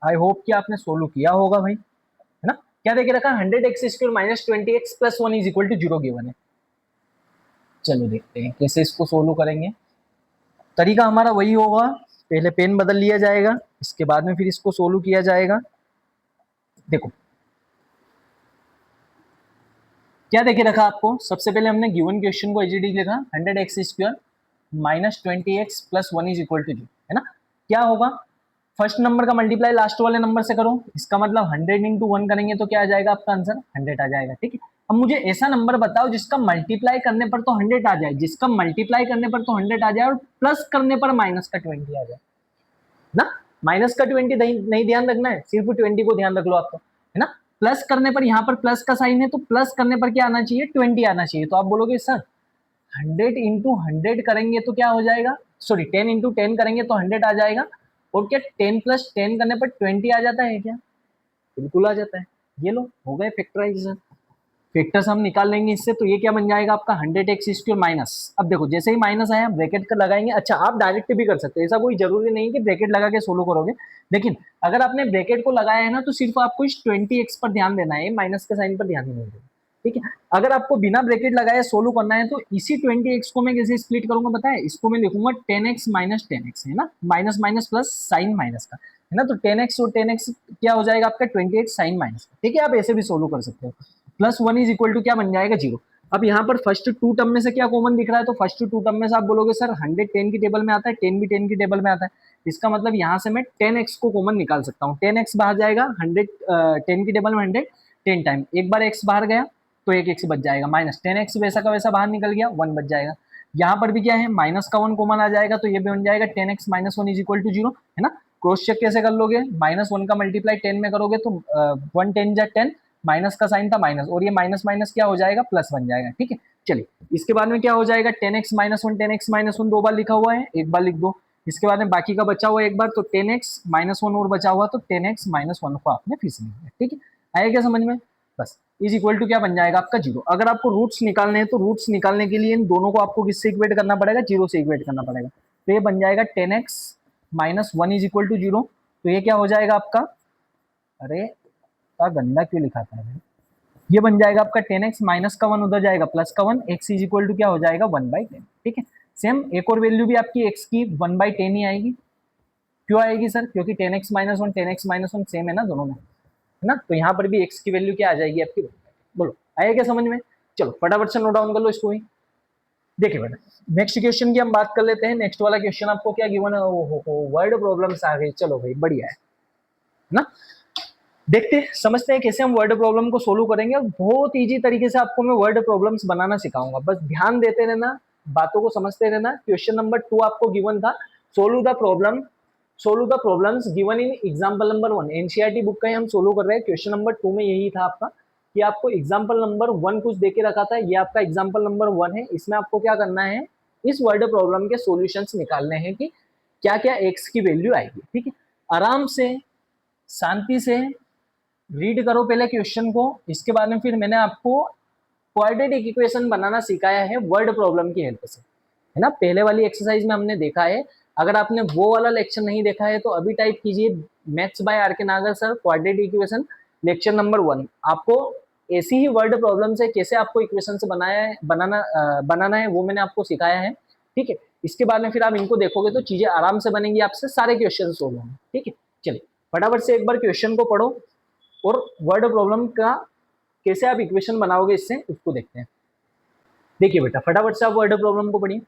आई होप कि आपने सोल्व किया होगा भाई, है ना। क्या देखे रखा, 100x² minus 20x plus 1 is equal to 0 given है। चलो देखते हैं कैसे इसको सोल्व करेंगे। तरीका हमारा वही होगा, पहले पेन बदल लिया जाएगा, इसके बाद में फिर इसको सोल्व किया जाएगा। देखो क्या देखे रखा आपको, सबसे पहले हमने गिवन क्वेश्चन को एजीडी लिखा 100x² minus 20x plus 1 is equal to 0, है ना। क्या होगा, फर्स्ट नंबर का मल्टीप्लाई लास्ट वाले नंबर से करो, इसका मतलब 100 इंटू 1 करेंगे तो क्या आ जाएगा आपका आंसर 100 आ जाएगा। ठीक है, अब मुझे ऐसा नंबर बताओ जिसका मल्टीप्लाई करने पर तो 100 आ जाए, जिसका मल्टीप्लाई करने पर तो 100 आ जाए और प्लस करने पर माइनस का 20 आ जाए ना। माइनस का 20 नहीं ध्यान रखना है, सिर्फ 20 को ध्यान रख लो आपको, है ना। प्लस करने पर यहाँ पर प्लस का साइन है तो प्लस करने पर क्या आना चाहिए 20 आना चाहिए। तो आप बोलोगे सर 100 इंटू 100 करेंगे तो क्या हो जाएगा, सॉरी 10 इंटू 10 करेंगे तो 100 आ जाएगा, और क्या 10 प्लस 10 करने पर 20 आ जाता है क्या? बिल्कुल आ जाता है। ये लो हो गए फैक्टराइजेशन, फैक्टर्स हम निकाल लेंगे इससे। तो ये क्या बन जाएगा आपका 100x² माइनस, अब देखो जैसे ही माइनस आया ब्रैकेट का लगाएंगे। अच्छा आप डायरेक्ट भी कर सकते हो, ऐसा कोई जरूरी नहीं कि ब्रैकेट लगा के सोल्व करोगे, लेकिन अगर आपने ब्रैकेट को लगाया है ना तो सिर्फ आपको इस 20x पर ध्यान देना है, माइनस के साइन पर ध्यान नहीं देना। ठीक है, अगर आपको बिना ब्रैकेट लगाए सोल्व करना है तो इसी 20x को मैं कैसे स्प्लिट करूंगा पता है, इसको मैं लिखूंगा 10x माइनस 10x, है ना, minus minus plus sign minus का, है ना। तो 10x और 10x क्या हो जाएगा आपका 20x साइन माइनस का। ठीक है, आप ऐसे भी सोल्व कर सकते हो। प्लस 1 इज इक्वल टू क्या बन जाएगा 0। अब यहाँ पर फर्स्ट टू टर्म में से क्या कॉमन दिख रहा है, तो फर्स्ट टू टर्म में से आप बोलोगे सर 100 10 की टेबल में आता है, 10 भी 10 की टेबल में आता है, इसका मतलब यहाँ से मैं 10x को कॉमन निकाल सकता हूँ। 10x बाहर जाएगा, 100 10 की टेबल में 100 10 टाइम, एक बार x बाहर गया तो एक x बच जाएगा, माइनस 10x वैसा का वैसा बाहर निकल गया 1 बच जाएगा। यहाँ पर भी क्या है माइनस का 1 कॉमन आ जाएगा तो ये भी बन जाएगा 10x minus 1 is equal to 0, है ना। क्रॉस चेक कैसे कर लोगे, माइनस 1 का मल्टीप्लाई 10 में करोगे तो 1 10 जा 10, माइनस का साइन था माइनस, और ये माइनस माइनस क्या हो जाएगा प्लस बन जाएगा। ठीक है, चलिए इसके बाद में क्या हो जाएगा 10x माइनस 1 10x माइनस 1 दो बार लिखा हुआ है, एक बार लिख दो। इसके बाद में बाकी का बचा हुआ एक बार, तो 10x माइनस 1 और बचा हुआ तो 10x माइनस 1 को आपने फिर से लिख दिया। ठीक है, आया क्या समझ में, बस इज इक्वल टू क्या बन जाएगा आपका 0। अगर आपको रूट्स निकालने हैं तो रूट्स निकालने के लिए इन दोनों को आपको किससे इक्वेट करना पड़ेगा, 0 से इक्वेट करना पड़ेगा। तो ये बन जाएगा 10x minus 1 is equal to 0। तो ये क्या हो जाएगा आपका, अरे का गंदा क्यों लिखा था है, ये बन जाएगा आपका 10x माइनस का 1 उधर जाएगा प्लस का 1, x इज इक्वल टू क्या हो जाएगा 1/10। ठीक है, सेम एक और वैल्यू भी आपकी x की 1/10 ही आएगी। क्यों आएगी सर, क्योंकि 10x minus 1 10x minus 1 same है ना दोनों में, है ना। तो यहाँ पर भी x की वैल्यू क्या आ जाएगी आपकी, बोलो आया क्या समझ में। चलो फटाफट से नोट डाउन कर लो इसको ही। देखिए बेटा नेक्स्ट क्वेश्चन की हम बात कर लेते हैं। नेक्स्ट वाला क्वेश्चन आपको क्या गिवन है, वर्ड प्रॉब्लम्स आ गई। चलो भाई बढ़िया है ना, देखते हैं समझते हैं कैसे हम वर्ड प्रॉब्लम को सोल्व करेंगे। और बहुत इजी तरीके से आपको मैं वर्ड प्रॉब्लम्स बनाना सिखाऊंगा, बस ध्यान देते रहना, बातों को समझते रहना। क्वेश्चन नंबर 2 आपको गिवन था, solve the problems given in example number 1। NCERT book का ही हम सोल्व कर रहे हैं। क्वेश्चन नंबर 2 में यही था आपका कि आपको एग्जांपल नंबर 1 कुछ देके रखा था, ये आपका एग्जांपल नंबर 1 है। इसमें आपको क्या करना है, इस वर्ड प्रॉब्लम के सॉल्यूशंस निकालने हैं कि क्या क्या एक्स की वैल्यू आएगी। ठीक है, आराम से शांति से रीड करो पहले क्वेश्चन को, इसके बाद में फिर मैंने आपको क्वाड्रेटिक इक्वेशन बनाना सिखाया है वर्ड प्रॉब्लम की हेल्प से, है ना। पहले वाली एक्सरसाइज में हमने देखा है, अगर आपने वो वाला लेक्चर नहीं देखा है तो अभी टाइप कीजिए मैथ्स बाय आर के नागर sir quadratic equation lecture number 1। आपको ऐसी ही वर्ड प्रॉब्लम से कैसे आपको इक्वेशन से बनाना है वो मैंने आपको सिखाया है। ठीक है, इसके बाद में फिर आप इनको देखोगे तो चीजें आराम से बनेंगी, आपसे सारे क्वेश्चन सोल्व होंगे। ठीक है, चलिए फटाफट से एक बार क्वेश्चन को पढ़ो और वर्ड प्रॉब्लम का कैसे आप इक्वेशन बनाओगे इससे उसको देखते हैं। देखिए बेटा फटाफट से आप वर्ड प्रॉब्लम को पढ़िए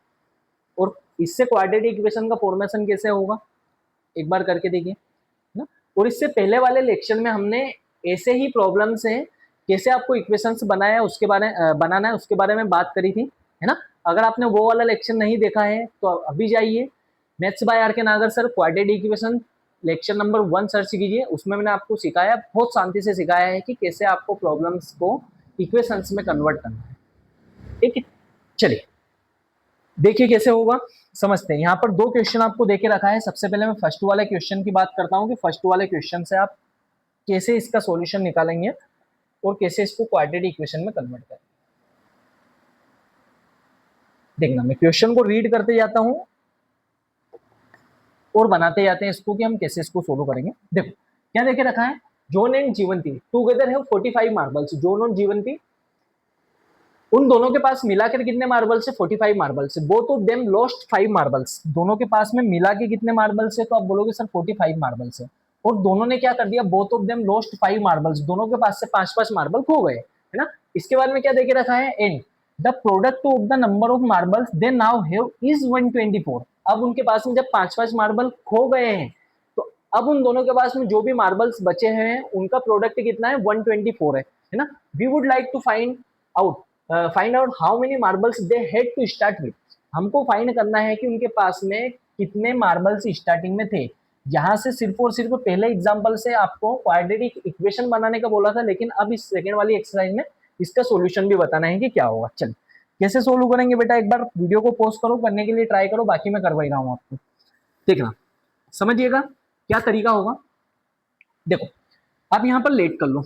और इससे क्वाड्रेटिक इक्वेशन का फॉर्मेशन कैसे होगा एक बार करके देखिए ना। और इससे पहले वाले लेक्चर में हमने ऐसे ही प्रॉब्लम से कैसे आपको इक्वेशंस बनाना है उसके बारे में बात करी थी, है ना। अगर आपने वो वाला लेक्चर नहीं देखा है तो अभी जाइए मैथ्स बाय आर के नागर sir quadratic equation lecture number 1 search कीजिए, उसमें मैंने आपको सिखाया, बहुत शांति से सिखाया है कि कैसे आपको प्रॉब्लम्स को इक्वेशंस में कन्वर्ट करना है। ठीक है, चलिए देखिए कैसे होगा, समझते हैं। यहाँ पर 2 क्वेश्चन आपको देके रखा है। सबसे पहले मैं फर्स्ट वाले क्वेश्चन की बात करता हूँ कि फर्स्ट वाले क्वेश्चन से आप कैसे इसका सॉल्यूशन निकालेंगे और कैसे इसको क्वाड्रेटिक इक्वेशन में कन्वर्ट करेंगे। देखना, मैं क्वेश्चन को रीड करते जाता हूँ और बनाते जाते हैं इसको कि हम कैसे इसको सोल्व करेंगे। देखो क्या देखे रखा है, John and Jeevanti together have 45 marbles. John और जीवंती, उन दोनों के पास मिलाकर कितने मार्बल्स है? 45 marbles. Both of them lost 5 marbles. दोनों के पास में मिला के कितने मार्बल्स है? तो आप बोलोगे सर 45 मार्बल्स है। और दोनों ने क्या कर दिया? Both of them lost 5 marbles. दोनों के पास से 5-5 मार्बल खो गए, है ना। इसके बाद में क्या देके रखा है? And the product of the number of marbles they now have is 124। अब उनके पास में जब 5-5 मार्बल खो गए हैं, तो अब उन दोनों के पास में जो भी मार्बल्स बचे हैं उनका प्रोडक्ट कितना है? 124 है ना। We would like to find out how many marbles they had to start with. हमको फाइंड करना है कि उनके पास में कितने मार्बल्स स्टार्टिंग में थे। यहाँ से सिर्फ और सिर्फ पहले एग्जांपल से आपको क्वाड्रेटिक इक्वेशन बनाने का बोला था, लेकिन अब इस सेकेंड वाली एक्सरसाइज में इसका सॉल्यूशन भी बताना है कि क्या होगा। चल कैसे सोल्व करेंगे बेटा, एक बार वीडियो को पॉज करो, करने के लिए ट्राई करो, बाकी मैं करवा ही रहा हूँ आपको। देखना, समझिएगा क्या तरीका होगा। देखो आप यहाँ पर लेट कर लो।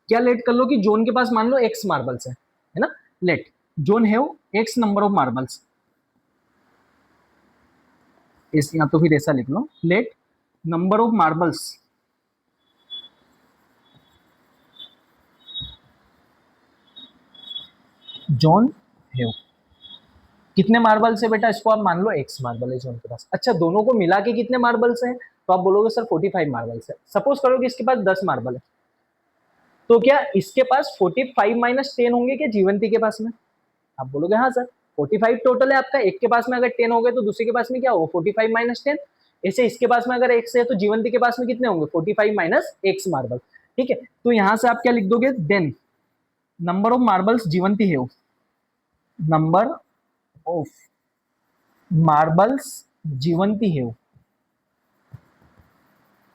क्या लेट कर लो कि जोन के पास मान लो एक्स मार्बल्स है ना। Let John have X number of marbles, इस या तो फिर ऐसा लिख लो, let number of marbles John have. कितने मार्बल्स है बेटा? इसको आप मान लो एक्स मार्बल है जोन के पास। अच्छा, दोनों को मिला के कितने मार्बल्स हैं? तो आप बोलोगे सर 45 मार्बल्स है। सपोज करो कि इसके पास 10 मार्बल है, तो क्या इसके पास 45 माइनस 10 होंगे क्या जीवंती के पास में? आप बोलोगे हाँ सर, 45 टोटल है आपका, एक के पास में अगर 10 हो गए तो दूसरे के पास में क्या होगा? 45 माइनस 10। ऐसे इसके पास में अगर एक्स है तो जीवंती के पास में कितने होंगे? 45 माइनस एक्स मार्बल। ठीक है, तो यहां से आप क्या लिख दोगे? देन नंबर ऑफ मार्बल्स जीवंती है, नंबर ऑफ मार्बल्स जीवंती है,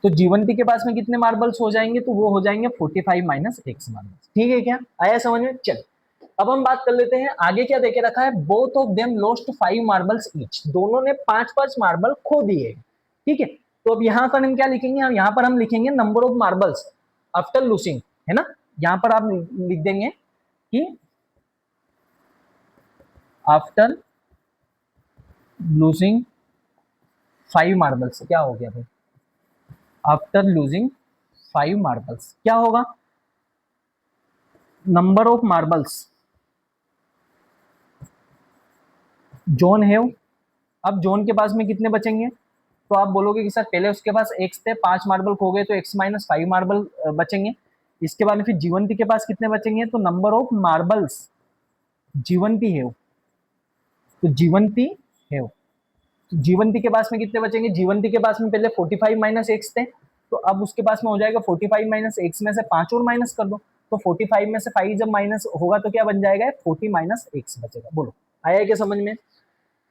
तो जीवंती के पास में कितने मार्बल्स हो जाएंगे? तो वो हो जाएंगे 45 माइनस एक्स मार्बल्स। ठीक है, क्या आया समझ में? चल अब हम बात कर लेते हैं आगे क्या देके रखा है। Both of them lost 5 marbles each. दोनों ने 5-5 मार्बल खो दिए। ठीक है, तो अब यहाँ पर हम क्या लिखेंगे? यहाँ पर हम लिखेंगे number of marbles after losing, है ना। यहाँ पर आप लिख देंगे कि आफ्टर लूजिंग 5 मार्बल्स। क्या हो गया भाई? आफ्टर लूजिंग 5 मार्बल्स क्या होगा? नंबर ऑफ मार्बल्स जोन है। अब जोन के पास में कितने बचेंगे? तो आप बोलोगे कि सर पहले उसके पास एक्स थे, 5 मार्बल खो गए तो एक्स माइनस 5 मार्बल बचेंगे। इसके बाद में फिर जीवंती के पास कितने बचेंगे? तो नंबर ऑफ मार्बल्स जीवंती है, तो जीवंती है, तो जीवंती के पास में कितने बचेंगे? जीवंती के पास में पहले 45 माइनस एक्स थे, तो अब उसके पास में हो जाएगा 45 माइनस एक्स में से 5 और माइनस कर दो, तो 45 में से 5 जब माइनस होगा तो क्या बन जाएगा? 40 माइनस एक्स बचेगा। बोलो आया क्या समझ में?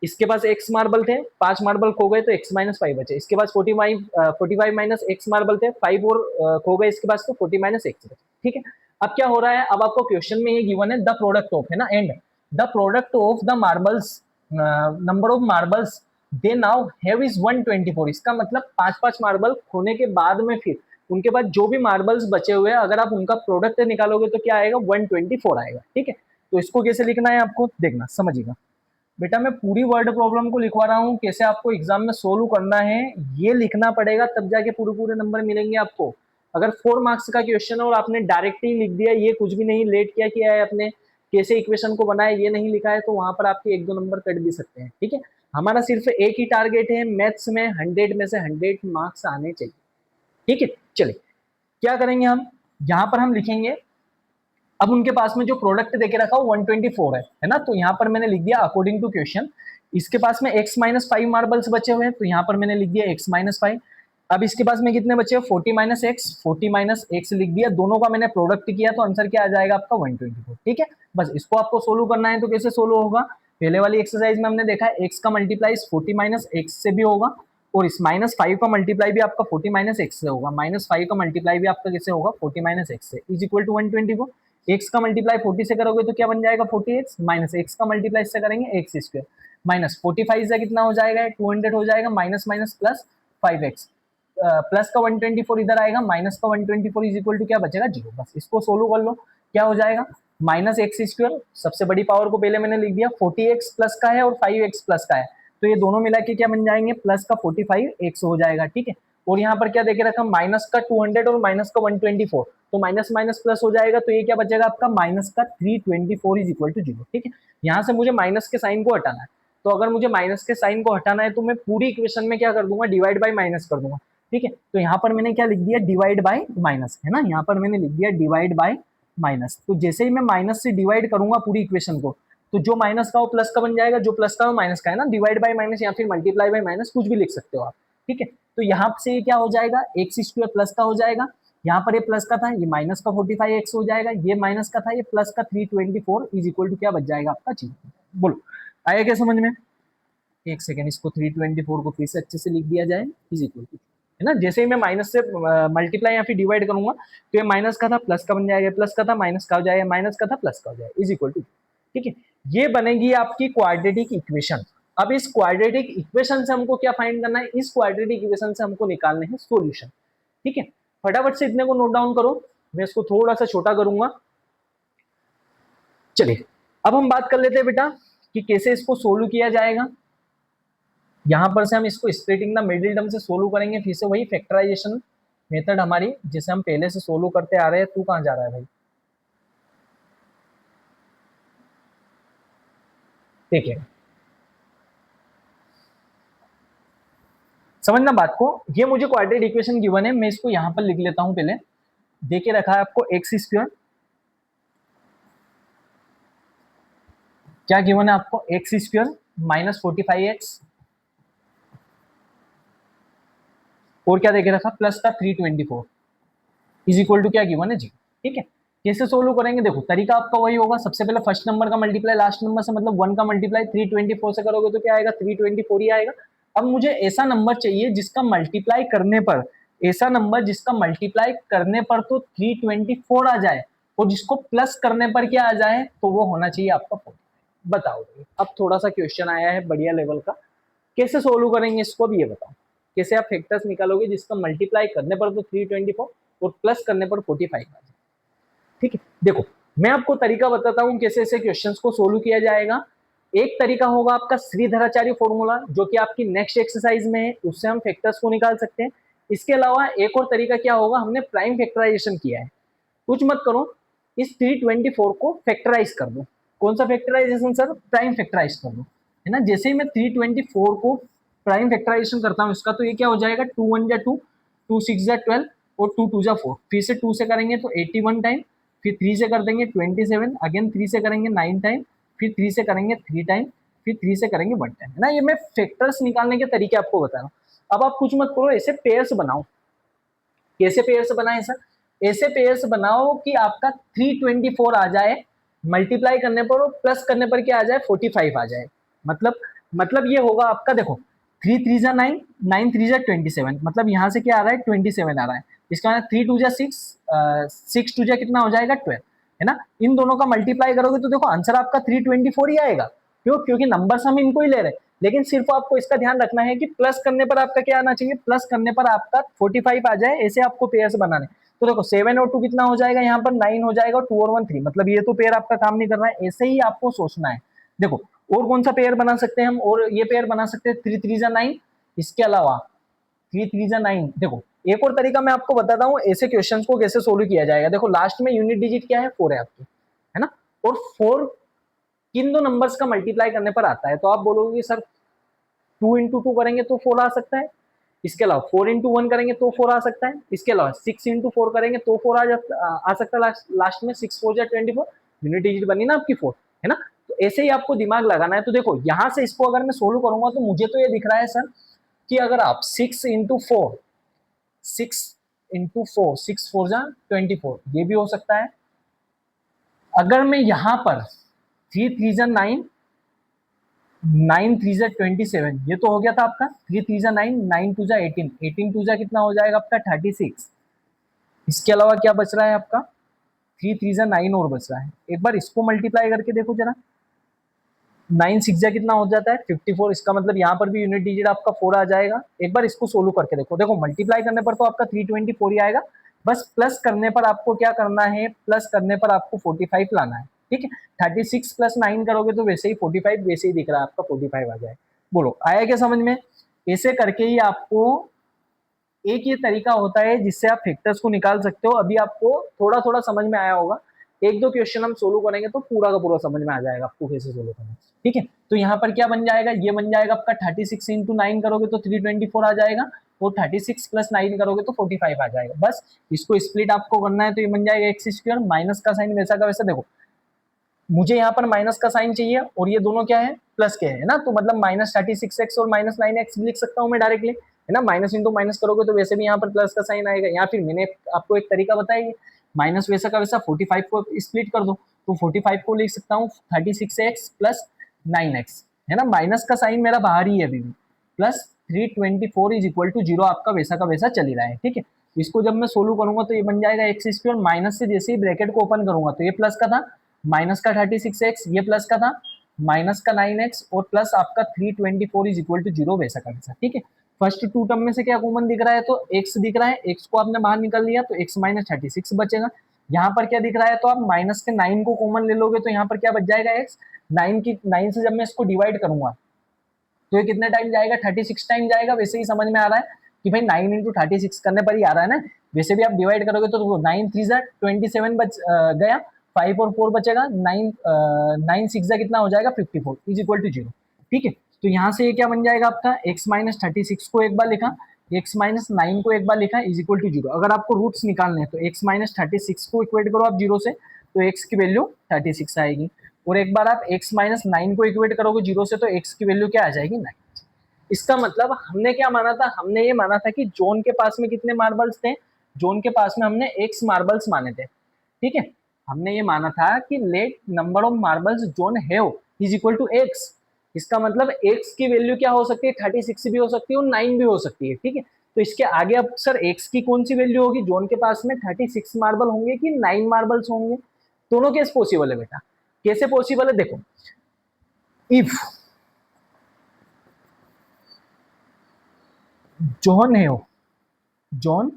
इसके पास एक्स मार्बल थे, 5 मार्बल खो गए तो एक्स माइनस 5 बचे। इसके पास 45 माइनस एक्स मार्बल थे, 5 और खो गए इसके पास, तो 40 माइनस एक्स बचे। ठीक है, अब क्या हो रहा है? अब आपको क्वेश्चन में ये गिवन है द प्रोडक्ट ऑफ, है ना, and the product of the marbles number of marbles they now have is 124। इसका मतलब 5-5 मार्बल खोने के बाद में फिर उनके बाद जो भी मार्बल्स बचे हुए हैं अगर आप उनका प्रोडक्ट निकालोगे तो क्या आएगा? 124 आएगा। ठीक है, तो इसको कैसे लिखना है आपको देखना, समझिएगा बेटा। मैं पूरी वर्ड प्रॉब्लम को लिखवा रहा हूँ, कैसे आपको एग्जाम में सोल्व करना है ये लिखना पड़ेगा, तब जाके पूरे पूरे नंबर मिलेंगे आपको। अगर 4 मार्क्स का क्वेश्चन है और आपने डायरेक्ट ही लिख दिया, ये कुछ भी नहीं लेट क्या किया है आपने, कैसे इक्वेशन को बनाया ये नहीं लिखा है, तो वहां पर आपके 1-2 नंबर कट भी सकते हैं। ठीक है, हमारा सिर्फ एक ही टारगेट है, मैथ्स में 100 में से 100 मार्क्स आने चाहिए। ठीक है, चलिए क्या करेंगे हम, यहाँ पर हम लिखेंगे अब उनके पास में जो प्रोडक्ट देके रखा हो 124 है ना। तो यहाँ पर मैंने लिख दिया अकॉर्डिंग टू क्वेश्चन, इसके पास में x माइनस 5 मार्बल्स बचे हुए हैं, तो यहाँ पर मैंने लिख दिया x माइनस 5। अब इसके पास में कितने बचे? 40 माइनस एक्स, 40 माइनस एक्स लिख दिया, दोनों का मैंने प्रोडक्ट किया तो आंसर क्या आ जाएगा आपका? 124। ठीक है, बस इसको आपको सोल्व करना है। तो कैसे सोल्व होगा? पहले वाली एक्सरसाइज में हमने देखा है एक्स का मल्टीप्लाई 40 माइनस एक्स से भी होगा, और इस -5 का मल्टीप्लाई भी आपका 40 माइनस एक्स से होगा, -5 का मल्टीप्लाई भी आपका किससे होगा 40 माइनस एक्स से, इज इक्वल टू 124। एक्स का मल्टीप्लाई 40 से करोगे तो क्या बन जाएगा 40x, माइनस एक्स का मल्टीप्लाई इससे करेंगे एक्स स्क्वायर, माइनस 45 से कितना हो जाएगा 200 हो जाएगा, minus minus plus 5x, plus का 124 इधर आएगा, माइनस का 124 इज इक्वल टू क्या बचेगा 0। बस इसको सोल्व कर लो, क्या हो जाएगा माइनस एक्स स्क्वायर, सबसे बड़ी पावर को पहले मैंने लिख दिया, 40x प्लस का है और 5x प्लस का है, तो ये दोनों मिला के क्या बन जाएंगे प्लस का 45x हो जाएगा, ठीक है। और यहाँ पर क्या देखे रखा माइनस का 200 और माइनस का 124, तो माइनस माइनस प्लस हो जाएगा, तो ये क्या बचेगा आपका माइनस का 324 इज इक्वल टू 0, ठीक है। यहाँ से मुझे माइनस के साइन को हटाना है, तो अगर मुझे माइनस के साइन को हटाना है तो मैं पूरी इक्वेशन में क्या कर दूंगा डिवाइड बाय माइनस कर दूंगा, ठीक है। तो यहाँ पर मैंने क्या लिख दिया डिवाइड बाय माइनस, है ना, यहाँ पर मैंने लिख दिया डिवाइड बाय माइनस। तो जैसे ही मैं माइनस से डिवाइड करूंगा पूरी इक्वेशन को, तो जो माइनस का वो प्लस का बन जाएगा, जो प्लस का वो माइनस का, है ना, डिवाइड बाय माइनस या फिर मल्टीप्लाई बाय माइनस कुछ भी लिख सकते हो आप, ठीक है। तो यहाँ से ये क्या हो जाएगा एक्स स्क्वायर प्लस का हो जाएगा, यहाँ पर ये प्लस का था, ये माइनस का 45x हो जाएगा, ये माइनस का था, ये प्लस का 324 इज इक्वल टू क्या बच जाएगा आपका 0। बोलो आया क्या समझ में? एक सेकेंड, इसको 324 को फिर से अच्छे से लिख दिया जाए, इज इक्वल टू, है ना, जैसे ही मैं माइनस से मल्टीप्लाई या फिर डिवाइड करूंगा तो ये माइनस का था प्लस का बन जाएगा, प्लस का था माइनस का हो जाएगा, माइनस का था प्लस का हो जाएगा, इज इक्वल टू, ठीक है। ये बनेगी आपकी क्वाड्रेटिक इक्वेशन। अब इस क्वाड्रेटिक इक्वेशन से हमको क्या फाइंड करना है, इस क्वाड्रेटिक इक्वेशन से हमको निकालने हैं सॉल्यूशन, ठीक है। फटाफट से इतने को नोट डाउन करो, मैं इसको थोड़ा सा छोटा करूंगा। चलिए अब हम बात कर लेते हैं बेटा कि कैसे इसको सोल्व किया जाएगा। यहां पर से हम इसको स्प्लिटिंग द मिडिल टर्म से सोल्व करेंगे, फिर से वही फैक्टराइजेशन मेथड हमारी जिसे हम पहले से सोल्व करते आ रहे हैं। तू कहां जा रहा है भाई? ठीक है, समझना बात को, ये मुझे क्वाड्रेटिक इक्वेशन गिवन है, मैं इसको यहां पर लिख लेता हूं। पहले देके रखा है आपको एक्स स्क्वायर, क्या गिवन है आपको एक्स स्क्वायर माइनस 45x, और क्या देके रखा प्लस का 324 इज इक्वल टू क्या गिवन है जी, ठीक है। कैसे सोल्व करेंगे देखो, तरीका आपका वही होगा, सबसे पहले फर्स्ट नंबर का मल्टीप्लाई लास्ट नंबर से, मतलब 1 का मल्टीप्लाई 324 से करोगे तो क्या आएगा 324 ही आएगा। अब मुझे ऐसा नंबर चाहिए जिसका मल्टीप्लाई करने पर, ऐसा नंबर जिसका मल्टीप्लाई करने पर तो 324 आ जाए और जिसको प्लस करने पर क्या आ जाए, तो वो होना चाहिए आपका 40। बताओ, अब थोड़ा सा क्वेश्चन आया है बढ़िया लेवल का, कैसे सोल्व करेंगे इसको भी ये बताओ। कैसे आप फैक्टर्स निकालोगे जिसका मल्टीप्लाई करने पर तो 324 और प्लस करने पर 45 आ जाए, ठीक है। देखो मैं आपको तरीका बताता हूं कैसे ऐसे क्वेश्चंस को सोल्व किया जाएगा। एक तरीका होगा आपका श्रीधराचार्य फॉर्मूला, जो कि आपकी नेक्स्ट एक्सरसाइज में है, उससे हम फैक्टर्स को निकाल सकते हैं। इसके अलावा एक और तरीका क्या होगा, हमने प्राइम फैक्टराइजेशन किया है, कुछ मत करो, इस 324 को फैक्टराइज कर दो। कौन सा फैक्टराइजेशन सर? प्राइम फैक्टराइज कर दो, है ना। जैसे ही मैं 324 को प्राइम फैक्टराइजेशन करता हूँ इसका, तो ये क्या हो जाएगा 2 1 जा 2, 2 6 जा 12 और 2 2 जा 4, फिर से 2 से करेंगे तो 81 टाइम, फिर 3 से कर देंगे 27, अगेन 3 से करेंगे 9 टाइम, फिर 3 से करेंगे 3 टाइम, फिर 3 से करेंगे 1 टाइम, है ना। ये मैं फैक्टर्स निकालने के तरीके आपको बता रहा हूँ। अब आप कुछ मत करो, ऐसे पेयर्स बनाओ। कैसे पेयर्स बनाए सर? ऐसे पेयर्स बनाओ कि आपका 324 आ जाए, मल्टीप्लाई करने पर और प्लस करने पर क्या आ जाए 45 आ जाए। मतलब ये होगा आपका, देखो 3 3 जा 9, 9 3 जा 27, मतलब यहाँ से क्या आ रहा है 27 आ रहा है। इसका मतलब 3 2 जा 6, 6 2 जा कितना हो जाएगा 12, है ना। इन दोनों का मल्टीप्लाई करोगे तो देखो आंसर आपका 324 ही आएगा। क्यों? क्योंकि नंबर्स हम इनको ही ले रहे हैं, लेकिन सिर्फ आपको इसका ध्यान रखना है कि प्लस करने पर आपका क्या आना चाहिए, प्लस करने पर आपका 45 आ जाए, ऐसे आपको पेयर्स बनाने। तो देखो 7 और 2 कितना हो जाएगा, यहाँ पर 9 हो जाएगा, और 2 और 1 3, मतलब ये तो पेयर आपका काम नहीं कर रहा है, ऐसे ही आपको सोचना है। देखो और कौन सा पेयर बना सकते हैं हम, और ये पेयर बना सकते हैं 3 3 जा 9, इसके अलावा 3 3 जा 9। देखो एक और तरीका मैं आपको बताता हूँ ऐसे क्वेश्चंस को कैसे सोल्व किया जाएगा। देखो लास्ट में यूनिट डिजिट क्या है 4 है आपकी, है ना, और 4 किन दो नंबर्स का मल्टीप्लाई करने पर आता है, तो आप बोलोगे सर 2 इंटू 2 करेंगे तो 4 आ सकता है, इसके अलावा 4 इंटू 1 करेंगे तो 4 आ सकता है, इसके अलावा 6 इंटू 4 करेंगे तो 4 आ सकता है, लास्ट में 6 4 जा 24, यूनिट डिजिट बनी ना आपकी 4, है ना। तो ऐसे ही आपको दिमाग लगाना है। तो देखो यहाँ से इसको अगर मैं सोल्व करूंगा तो मुझे तो ये दिख रहा है सर कि अगर आप 6 इंटू 4, 6 इंटू 4, 6 4 जा 24, ये भी हो सकता है। अगर मैं यहाँ पर 3 3 जा 9, 9 3 जा 27, ये तो हो गया था आपका। 3 3 जा 9, 9 2 जा 18, 18 2 जा कितना हो जाएगा आपका 36। इसके अलावा क्या बच रहा है आपका, 3 3 जा 9 और बच रहा है। एक बार इसको मल्टीप्लाई करके देखो जरा, 9 6 जा कितना हो जाता है 54। इसका मतलब यहाँ पर भी यूनिट डिजिट आपका 4 आ जाएगा। एक बार इसको सोल्व करके देखो, देखो मल्टीप्लाई करने पर तो आपका 324 ही आएगा, बस प्लस करने पर आपको क्या करना है, प्लस करने पर आपको 45 लाना है। ठीक है, 36 प्लस 9 करोगे तो वैसे ही 45 वैसे ही दिख रहा है आपका 45 आ जाए। बोलो आया क्या समझ में। ऐसे करके ही आपको एक ये तरीका होता है जिससे आप फैक्टर्स को निकाल सकते हो। अभी आपको थोड़ा थोड़ा समझ में आया होगा, एक दो क्वेश्चन हम सोल्व करेंगे तो पूरा का पूरा समझ में आ जाएगा आपको कैसे सोल्व करना है। ठीक है, तो यहाँ पर क्या बन जाएगा, ये बन जाएगा आपका 36 इंटू 9 करोगे तो 324 आ जाएगा, और 36 प्लस 9 करोगे तो 45 आ जाएगा। बस इसको स्प्लिट आपको करना है तो ये बन जाएगा एक्स स्क्वायर, माइनस का साइन वैसा का वैसा। देखो मुझे यहाँ पर माइनस का साइन चाहिए और ये दोनों क्या है, प्लस के है ना, तो मतलब माइनस 36x और माइनस 9x लिख सकता हूँ मैं डायरेक्टली, है ना। माइनस इंटू माइनस करोगे तो वैसे भी यहाँ पर प्लस का साइन आएगा। या फिर मैंने आपको एक तरीका बताया, माइनस वैसा का वैसा 45 को स्प्लिट कर दो, तो 45 को लिख सकता हूँ 36x प्लस 9x, है ना। माइनस का साइन मेरा बाहर ही है अभी भी, प्लस 324 इज इक्वल टू 0 आपका वैसा का वैसा चल ही रहा है। ठीक है, इसको जब मैं सोल्व करूंगा तो ये बन जाएगा एक्स स्क्वायर, माइनस से जैसे ही ब्रैकेट को ओपन करूंगा तो ये प्लस का था, माइनस का 36x, ये प्लस का था, माइनस का 9x और प्लस आपका 324 इज इक्वल टू 0 वैसा का वैसा। ठीक है, फर्स्ट टू टर्म में से क्या कॉमन दिख रहा है, तो x दिख रहा है, x को आपने बाहर निकाल लिया तो x माइनस 36 बचेगा। यहाँ पर क्या दिख रहा है, तो आप माइनस के 9 को कॉमन ले लोगे तो यहाँ पर क्या बच जाएगा x, 9 से जब मैं इसको डिवाइड करूंगा तो ये कितने टाइम जाएगा, 36 टाइम जाएगा। वैसे ही समझ में आ रहा है कि भाई 9 इंटू 36 करने पर ही आ रहा है ना। वैसे भी आप डिवाइड करोगे तो 9 3 जा 27 गया, 5 और 4 बचेगा, 9 6 जा कितना हो जाएगा 54 इज इक्वल टू 0। ठीक है, तो यहाँ से ये क्या बन जाएगा आपका, x माइनस 36 को एक बार लिखा, x माइनस 9 को एक बार लिखा इज इक्वल टू 0। अगर आपको रूट्स निकालने हैं तो x माइनस 36 को इक्वेट करो आप 0 से, तो x की वैल्यू 36 आएगी। और एक बार आप x माइनस 9 को इक्वेट करोगे 0 से तो x की वैल्यू क्या आ जाएगी 9। इसका मतलब हमने क्या माना था, हमने ये माना था कि जोन के पास में कितने मार्बल्स थे, जोन के पास में हमने x मार्बल्स माने थे। ठीक है, हमने ये माना था कि let number of marbles John have is equal to x। इसका मतलब x की वैल्यू क्या हो सकती है, 36 भी हो सकती है और 9 भी हो सकती है। ठीक है, तो इसके आगे अब सर x की कौन सी वैल्यू होगी, जोन के पास में 36 मार्बल होंगे कि 9 मार्बल्स होंगे। दोनों केस पॉसिबल है बेटा। कैसे पॉसिबल है, देखो इफ जॉन है, जॉन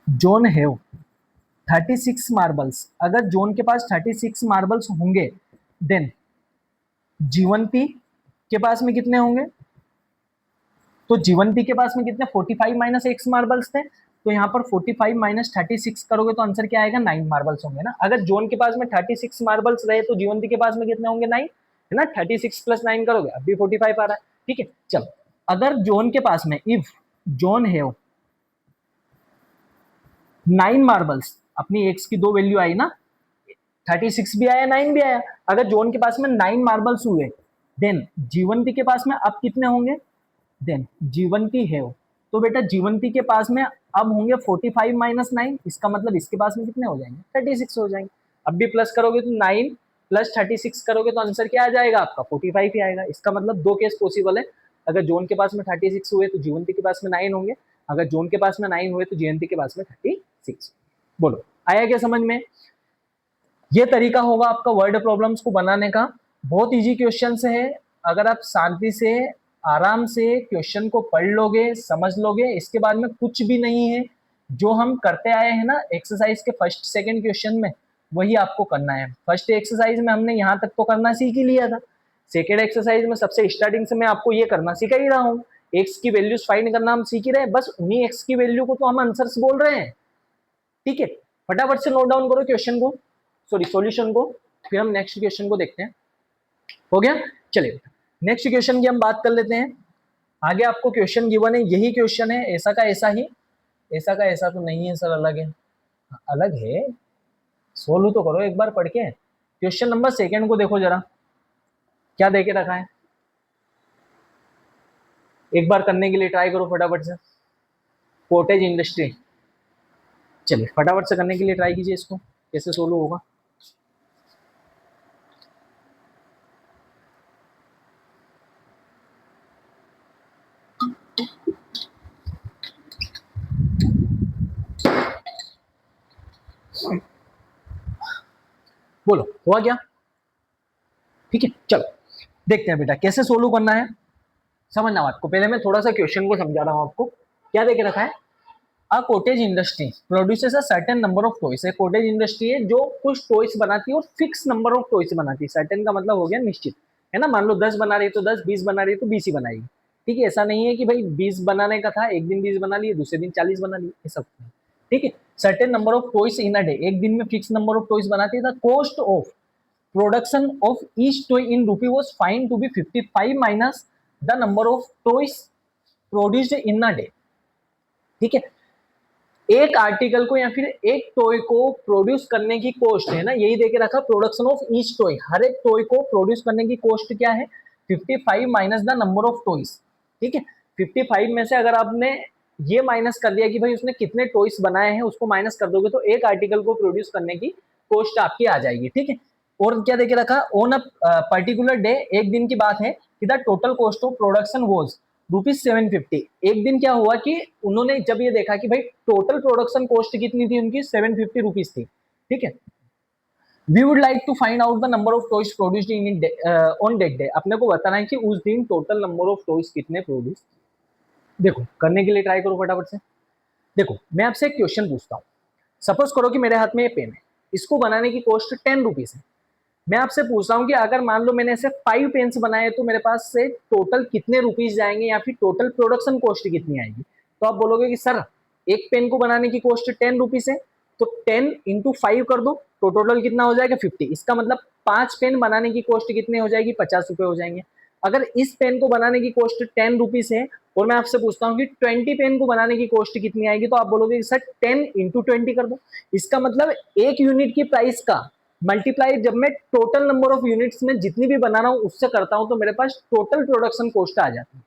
जोन है 36 मार्बल्स, अगर जोन के पास 36 मार्बल्स होंगे देन जीवंती के पास में कितने होंगे, तो जीवंती के पास में कितने 45 माइनस एक्स मार्बल्स थे, तो यहाँ पर 45 माइनस 36 करोगे तो आंसर क्या आएगा 9 मार्बल्स होंगे ना। अगर जोन के पास में 36 मार्बल्स रहे तो जीवंती के पास में कितने होंगे 9, है ना। 36 प्लस 9 करोगे अभी 45 आ रहा है। ठीक है, चलो अगर जोन के पास में इफ जोन है 9 मार्बल्स, अपनी एक्स की दो वैल्यू आई ना, 36 भी आया 9 भी आया, अगर जोन के पास में 9 मार्बल्स हुए देन जीवंती के पास में अब कितने होंगे, देन जीवंती है तो बेटा जीवंती के पास में अब होंगे 45 माइनस 9, इसका मतलब इसके पास में कितने हो जाएंगे 36 हो जाएंगे। अब भी प्लस करोगे तो 9 प्लस 36 करोगे तो आंसर क्या आ जाएगा आपका 45 ही आएगा। इसका मतलब दो केस पॉसिबल है, अगर जोन के पास में 36 हुए तो जीवंती के पास में 9 होंगे, अगर जोन के पास में 9 हुए तो जीवंती के पास में 36। बोलो आया क्या समझ में। ये तरीका होगा आपका वर्ड प्रॉब्लम्स को बनाने का, बहुत इजी क्वेश्चन है। अगर आप शांति से आराम से क्वेश्चन को पढ़ लोगे समझ लोगे, इसके बाद में कुछ भी नहीं है। जो हम करते आए हैं ना एक्सरसाइज के फर्स्ट सेकंड क्वेश्चन में, वही आपको करना है। फर्स्ट एक्सरसाइज में हमने यहाँ तक तो करना सीख ही लिया था, सेकेंड एक्सरसाइज में सबसे स्टार्टिंग से मैं आपको ये करना सिखा ही रहा हूँ, एक्स की वैल्यूज फाइंड करना हम सीख ही रहे हैं, बस उन्हीं एक्स की वैल्यू को तो हम आंसर्स बोल रहे हैं। ठीक है, फटाफट से नोट डाउन करो क्वेश्चन को, सॉरी सॉल्यूशन को, फिर हम नेक्स्ट क्वेश्चन को देखते हैं। हो गया, चलिए नेक्स्ट क्वेश्चन की हम बात कर लेते हैं। आगे आपको क्वेश्चन गिवन है, यही क्वेश्चन है, ऐसा का ऐसा ही, ऐसा का ऐसा तो नहीं है सर, अलग है, अलग है, सोल्व तो करो एक बार पढ़ के। क्वेश्चन नंबर सेकंड को देखो जरा, क्या देके रखा है, एक बार करने के लिए ट्राई करो फटाफट से। कॉटेज इंडस्ट्री, चलिए फटाफट से करने के लिए ट्राई कीजिए इसको, कैसे सोल्व होगा। बोलो हुआ क्या? ठीक है, चलो देखते हैं बेटा कैसे सोल्व करना है। समझना बात को, पहले मैं थोड़ा सा क्वेश्चन को समझा रहा हूँ आपको। क्या देके रखा है? A cottage industry produces a certain number of toys. एक कॉटेज इंडस्ट्री है जो कुछ टॉयज बनाती है और फिक्स नंबर ऑफ टॉयज बनाती है। सर्टेन का मतलब हो गया निश्चित, है ना। मान लो 10 बना रही है तो 10, 20 बना रही है तो 20 ही बनाएगी। ठीक है, ऐसा नहीं है कि भाई 20 बनाने का था, एक दिन 20 बना लिए, दूसरे दिन 40 बना लिए, ये सब। ठीक है, certain number of toys in a day, एक दिन में फिक्स नंबर ऑफ टॉयज बनाती है। The cost of production of each toy in rupee was find to be 55 minus the number of toys produced in a day. ठीक है, एक article को या फिर एक टॉय को प्रोड्यूस करने की कॉस्ट है ना, यही देके रखा, प्रोडक्शन ऑफ ईच टॉय, हर एक टॉय को प्रोड्यूस करने की कॉस्ट क्या है? 55 minus the number of toys. ठीक है, 55 में से अगर आपने ये माइनस कर दिया कि भाई उसने कितने टॉयज बनाए हैं, उसको माइनस कर दोगे तो एक आर्टिकल को प्रोड्यूस करने की कॉस्ट आपकी आ जाएगी। ठीक है, और क्या देके रखा? ऑन अ पर्टिकुलर डे, एक दिन की बात है कि the total cost of production was ₹750। एक दिन क्या हुआ कि उन्होंने जब ये देखा कि भाई टोटल प्रोडक्शन कॉस्ट कितनी थी उनकी, ₹750 थी। ठीक है, we would like to find out the number of toys produced in on that day. अपने को बताना है कि उस दिन टोटल नंबर ऑफ टॉयज कितने प्रोड्यूस। देखो करने के लिए ट्राई करो फटाफट से। देखो मैं आपसे एक क्वेश्चन पूछता हूँ। सपोज करो कि मेरे हाथ में ये पेन है, इसको बनाने की कॉस्ट ₹10 है। मैं आपसे पूछ रहा हूँ कि अगर मान लो मैंने ऐसे 5 पेन्स बनाए तो मेरे पास से टोटल कितने रुपीज जाएंगे या फिर टोटल प्रोडक्शन कॉस्ट कितनी आएगी। तो आप बोलोगे कि सर एक पेन को बनाने की कॉस्ट ₹10 है, तो 10 इंटू 5 कर दो तो टोटल कितना हो जाएगा? 50। इसका मतलब 5 पेन बनाने की कॉस्ट कितने हो जाएगी? ₹50 हो जाएंगे। अगर इस पेन को बनाने की कॉस्ट ₹10 है और मैं आपसे पूछता हूँ कि 20 पेन को बनाने की कॉस्ट कितनी आएगी, तो आप बोलोगे कि सर 10 इंटू 20 कर दो। इसका मतलब एक यूनिट की प्राइस का मल्टीप्लाई जब मैं टोटल नंबर ऑफ यूनिट्स में जितनी भी बना रहा हूं उससे करता हूं तो मेरे पास टोटल प्रोडक्शन कॉस्ट आ जाती है।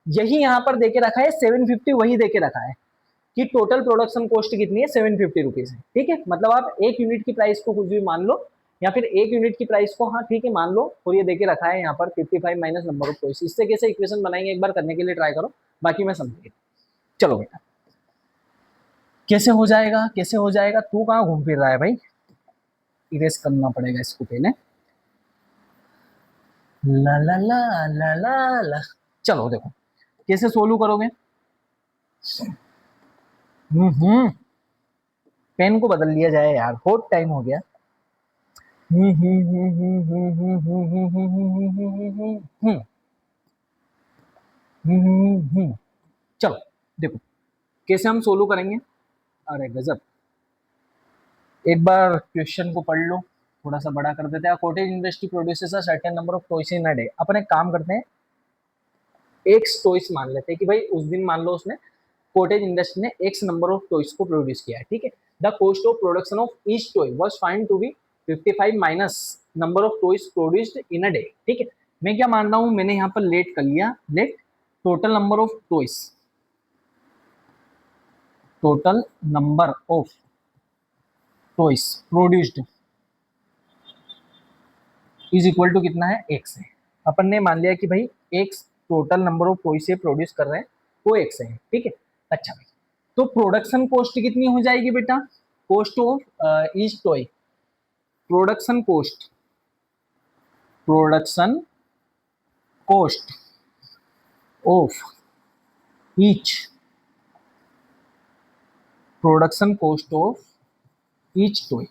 यही यहां पर देके रखा है 750, वही देके रखा है कि टोटल प्रोडक्शन कॉस्ट कितनी है? ₹750 है। ठीक है, मतलब आप एक यूनिट की प्राइस को कुछ भी मान लो या फिर एक यूनिट की प्राइस को, हाँ ठीक है मान लो, और ये देके रखा है यहाँ पर 55 माइनस नंबर ऑफ टॉयज। इससे कैसे इक्वेशन बनाएंगे एक बार करने के लिए ट्राई करो, बाकी मैं समझिए। चलो बेटा कैसे हो जाएगा, कैसे हो जाएगा? तू कहाँ घूम फिर रहा है भाई? इरेज करना पड़ेगा इसको पहले। ला ला ला ला ला ला। चलो देखो कैसे सोल्व करोगे। हम्म, पेन को बदल लिया जाए यार, बहुत टाइम हो गया। चलो देखो कैसे हम सोल्व करेंगे। अरे गजब, एक बार क्वेश्चन को पढ़ लो, थोड़ा सा बड़ा कर देते हैं। Cottage industry produces a certain number of toys in a day. अपन एक काम करते हैं, एक्स टॉयज मान लेते हैं कि भाई उस दिन मान लो उसने कॉटेज इंडस्ट्री ने एक्स नंबर ऑफ टॉयज को प्रोड्यूस किया है। ठीक है, the cost of production of each toy was find to be 55 minus number of toys produced in a day. ठीक है, मैं क्या मान रहा हूं, मैंने यहाँ पर लेट कर लिया, let total number of toys, total number of toys produced is equal to कितना है? एक्स है। अपन ने मान लिया कि भाई x total number of toy से प्रोड्यूस कर रहे हैं, वो एक्स है। ठीक है, अच्छा भाई, तो प्रोडक्शन कॉस्ट कितनी हो जाएगी बेटा? Cost of each toy, production cost, production cost of each, production cost of each toy.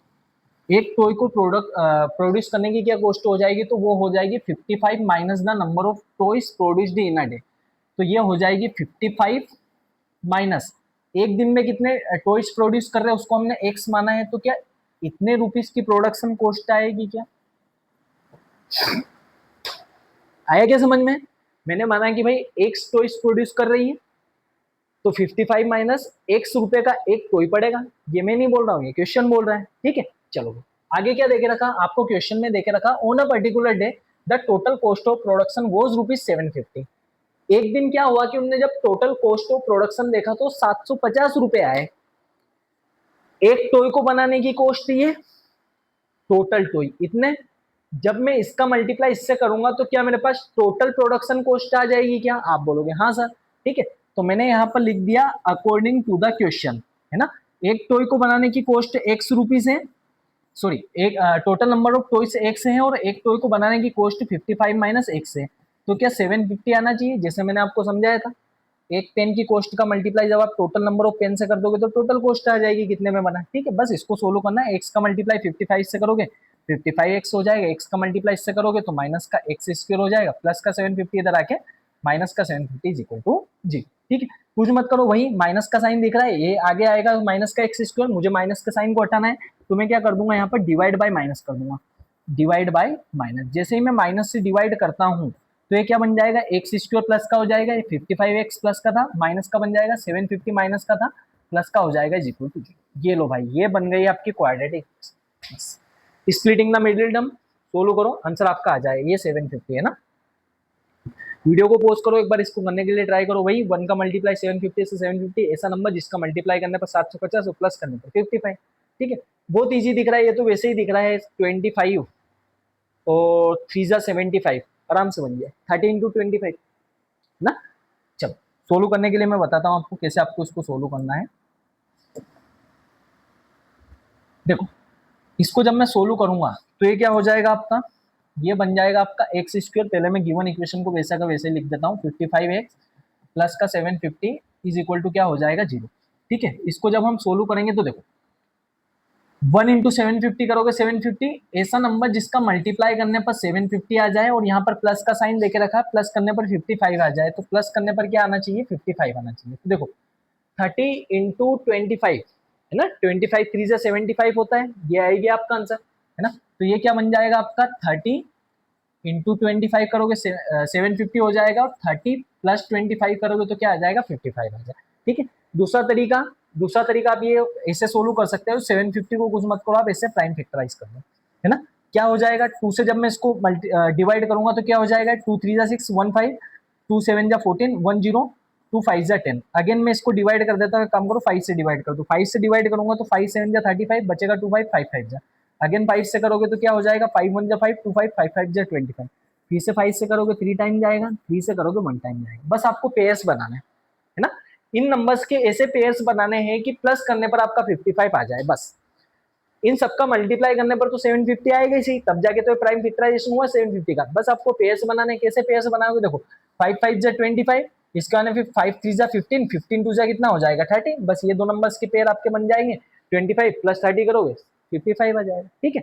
एक टॉय को प्रोड्यूस करने की क्या कॉस्ट हो जाएगी? तो वो हो जाएगी 55 minus the number of toys produced in a day. तो ये हो जाएगी 55 माइनस एक दिन में कितने टॉयज प्रोड्यूस कर रहे हैं उसको हमने एक्स माना है, तो क्या इतने रुपीस की प्रोडक्शन कॉस्ट आएगी क्या? आया क्या समझ में? मैंने माना कि भाई एक्स टॉयज प्रोड्यूस कर रही है तो 55 माइनस एक्स रुपए का एक टॉय पड़ेगा। ये मैं नहीं बोल रहा हूँ, ये क्वेश्चन बोल रहा है। ठीक है, चलो आगे क्या देके रखा आपको? क्वेश्चन में देके रखा on a particular day the total cost of production was ₹750। एक दिन क्या हुआ कि उन्होंने जब टोटल कॉस्ट ऑफ प्रोडक्शन देखा तो ₹750 आए। एक टॉय को बनाने की कॉस्ट थी ये, टोटल टॉय इतने, जब मैं इसका मल्टीप्लाई इससे करूंगा तो क्या मेरे पास टोटल प्रोडक्शन कॉस्ट आ जाएगी क्या? आप बोलोगे हाँ सर। ठीक है, तो मैंने यहाँ पर लिख दिया अकॉर्डिंग टू द क्वेश्चन, है ना। एक टॉय को बनाने की कॉस्ट एक्स रुपीज है, सॉरी एक total number of toys x है और एक टॉय को बनाने की कॉस्ट 55 माइनस एक्स है, तो क्या 750 आना चाहिए, जैसे मैंने आपको समझाया था। एक पेन की कॉस्ट का मल्टीप्लाई जब आप टोटल नंबर ऑफ पेन से कर दोगे तो टोटल कॉस्ट आ जाएगी कितने में बना, ठीक है। बस इसको सोल्व करना है, एक्स का मल्टीप्लाई 55 से करोगे 55x हो जाएगा, एक्स का मल्टीप्लाई इससे करोगे तो माइनस का एक्स स्क्वायर हो जाएगा, प्लस का 750 इधर आके माइनस का 750 इज इक्वल टू जी, ठीक है। कुछ मत करो, वही माइनस का साइन दिख रहा है, ये आगे आएगा माइनस का एक्स स्क्वायर, मुझे माइनस का साइन को हटाना है तो मैं क्या कर दूंगा यहाँ पर डिवाइड बाय माइनस कर दूंगा, डिवाइड बाय माइनस। जैसे ही मैं माइनस से डिवाइड करता हूँ तो ये क्या बन जाएगा, एक्स स्क्वायर प्लस का हो जाएगा, ये 55x प्लस का था, माइनस का बन जाएगा 750 माइनस का था, प्लस का हो जाएगा इज इक्वल टू जीरो। ये लो भाई, ये बन गई आपकी quadratic splitting the middle term. Solve करो, आंसर आपका आ जाएगा, ये 750 है ना। वीडियो को पॉज करो, एक बार इसको करने के लिए ट्राई करो। वही 1 का मल्टीप्लाई 750 से 750, ऐसा नंबर जिसका मल्टीप्लाई करने पर 750 और प्लस करने पर 55, ठीक है। बहुत इजी दिख रहा है, ये तो वैसे ही दिख रहा है 25 और 3 जा 75, आराम से बन गया 30 इंटू 25 ना। चलो सोल्व करने के लिए मैं बताता हूँ आपको कैसे आपको इसको सोल्व करना है। देखो इसको जब मैं सोल्व करूंगा तो ये क्या हो जाएगा आपका, ये बन जाएगा आपका एक्स स्क्वायर, पहले मैं गिवन इक्वेशन को वैसा का वैसे लिख देता हूँ, 55x प्लस का 750 इज इक्वल टू क्या हो जाएगा जीरो, ठीक है। इसको जब हम सोल्व करेंगे तो देखो 1 इंटू 750 करोगे 750, ऐसा नंबर जिसका मल्टीप्लाई करने पर 750 आ जाए और यहाँ पर प्लस का साइन देके रखा है, प्लस करने पर 55 आ जाए, तो प्लस करने पर क्या आना चाहिए 55 आना चाहिए। तो देखो 30 इंटू 25 है ना, 25 3 से 75 होता है, ये आएगी आपका आंसर है ना। तो ये क्या बन जाएगा आपका 30 इंटू 25 करोगे 750 हो जाएगा, और 30 प्लस 25 करोगे तो क्या आ जाएगा 55 आ जाएगा, ठीक है। दूसरा तरीका आप ये ऐसे सोल्व कर सकते हो, 750 को कुछ मत करो, आप ऐसे प्राइम फैक्टराइज कर लो, है ना। क्या हो जाएगा 2 से जब मैं इसको डिवाइड करूंगा तो क्या हो जाएगा 2 3 जा 6 1 5 2 7 जा 14 1 0 2 5 जा 10। अगेन मैं इसको डिवाइड कर देता हूँ, काम करो 5 से डिवाइड कर दो, 5 से डिवाइड करूंगा तो 5 7 जा 35 बचेगा 2 5 5 5 जा, अगेन 5 से करोगे तो क्या हो जाएगा 5 1 जा 5 2 5 5 5 जा 25, फिर से 5 से करोगे 3 टाइम जाएगा, 3 से करोगे 1 टाइम जाएगा। बस आपको पेयर्स बनाना है ना, इन नंबर्स के ऐसे पेयर्स बनाने हैं कि प्लस करने पर आपका 55 आ जाए, बस इन सबका मल्टीप्लाई करने पर तो 750 आएगा ही, तब जाके तो प्राइम फैक्टराइजेशन हुआ 750 का। बस आपको पेयर्स बनाने, कैसे पेयर्स बनाओगे, देखो 5 5 जा 25, इसका आने फिर 5 3 जा 15 15 2 जा कितना हो जाएगा 30, बस ये दो नंबर्स के पेयर आपके बन जाएंगे, 25 प्लस 30 करोगे 55 आ जाएगा, ठीक है।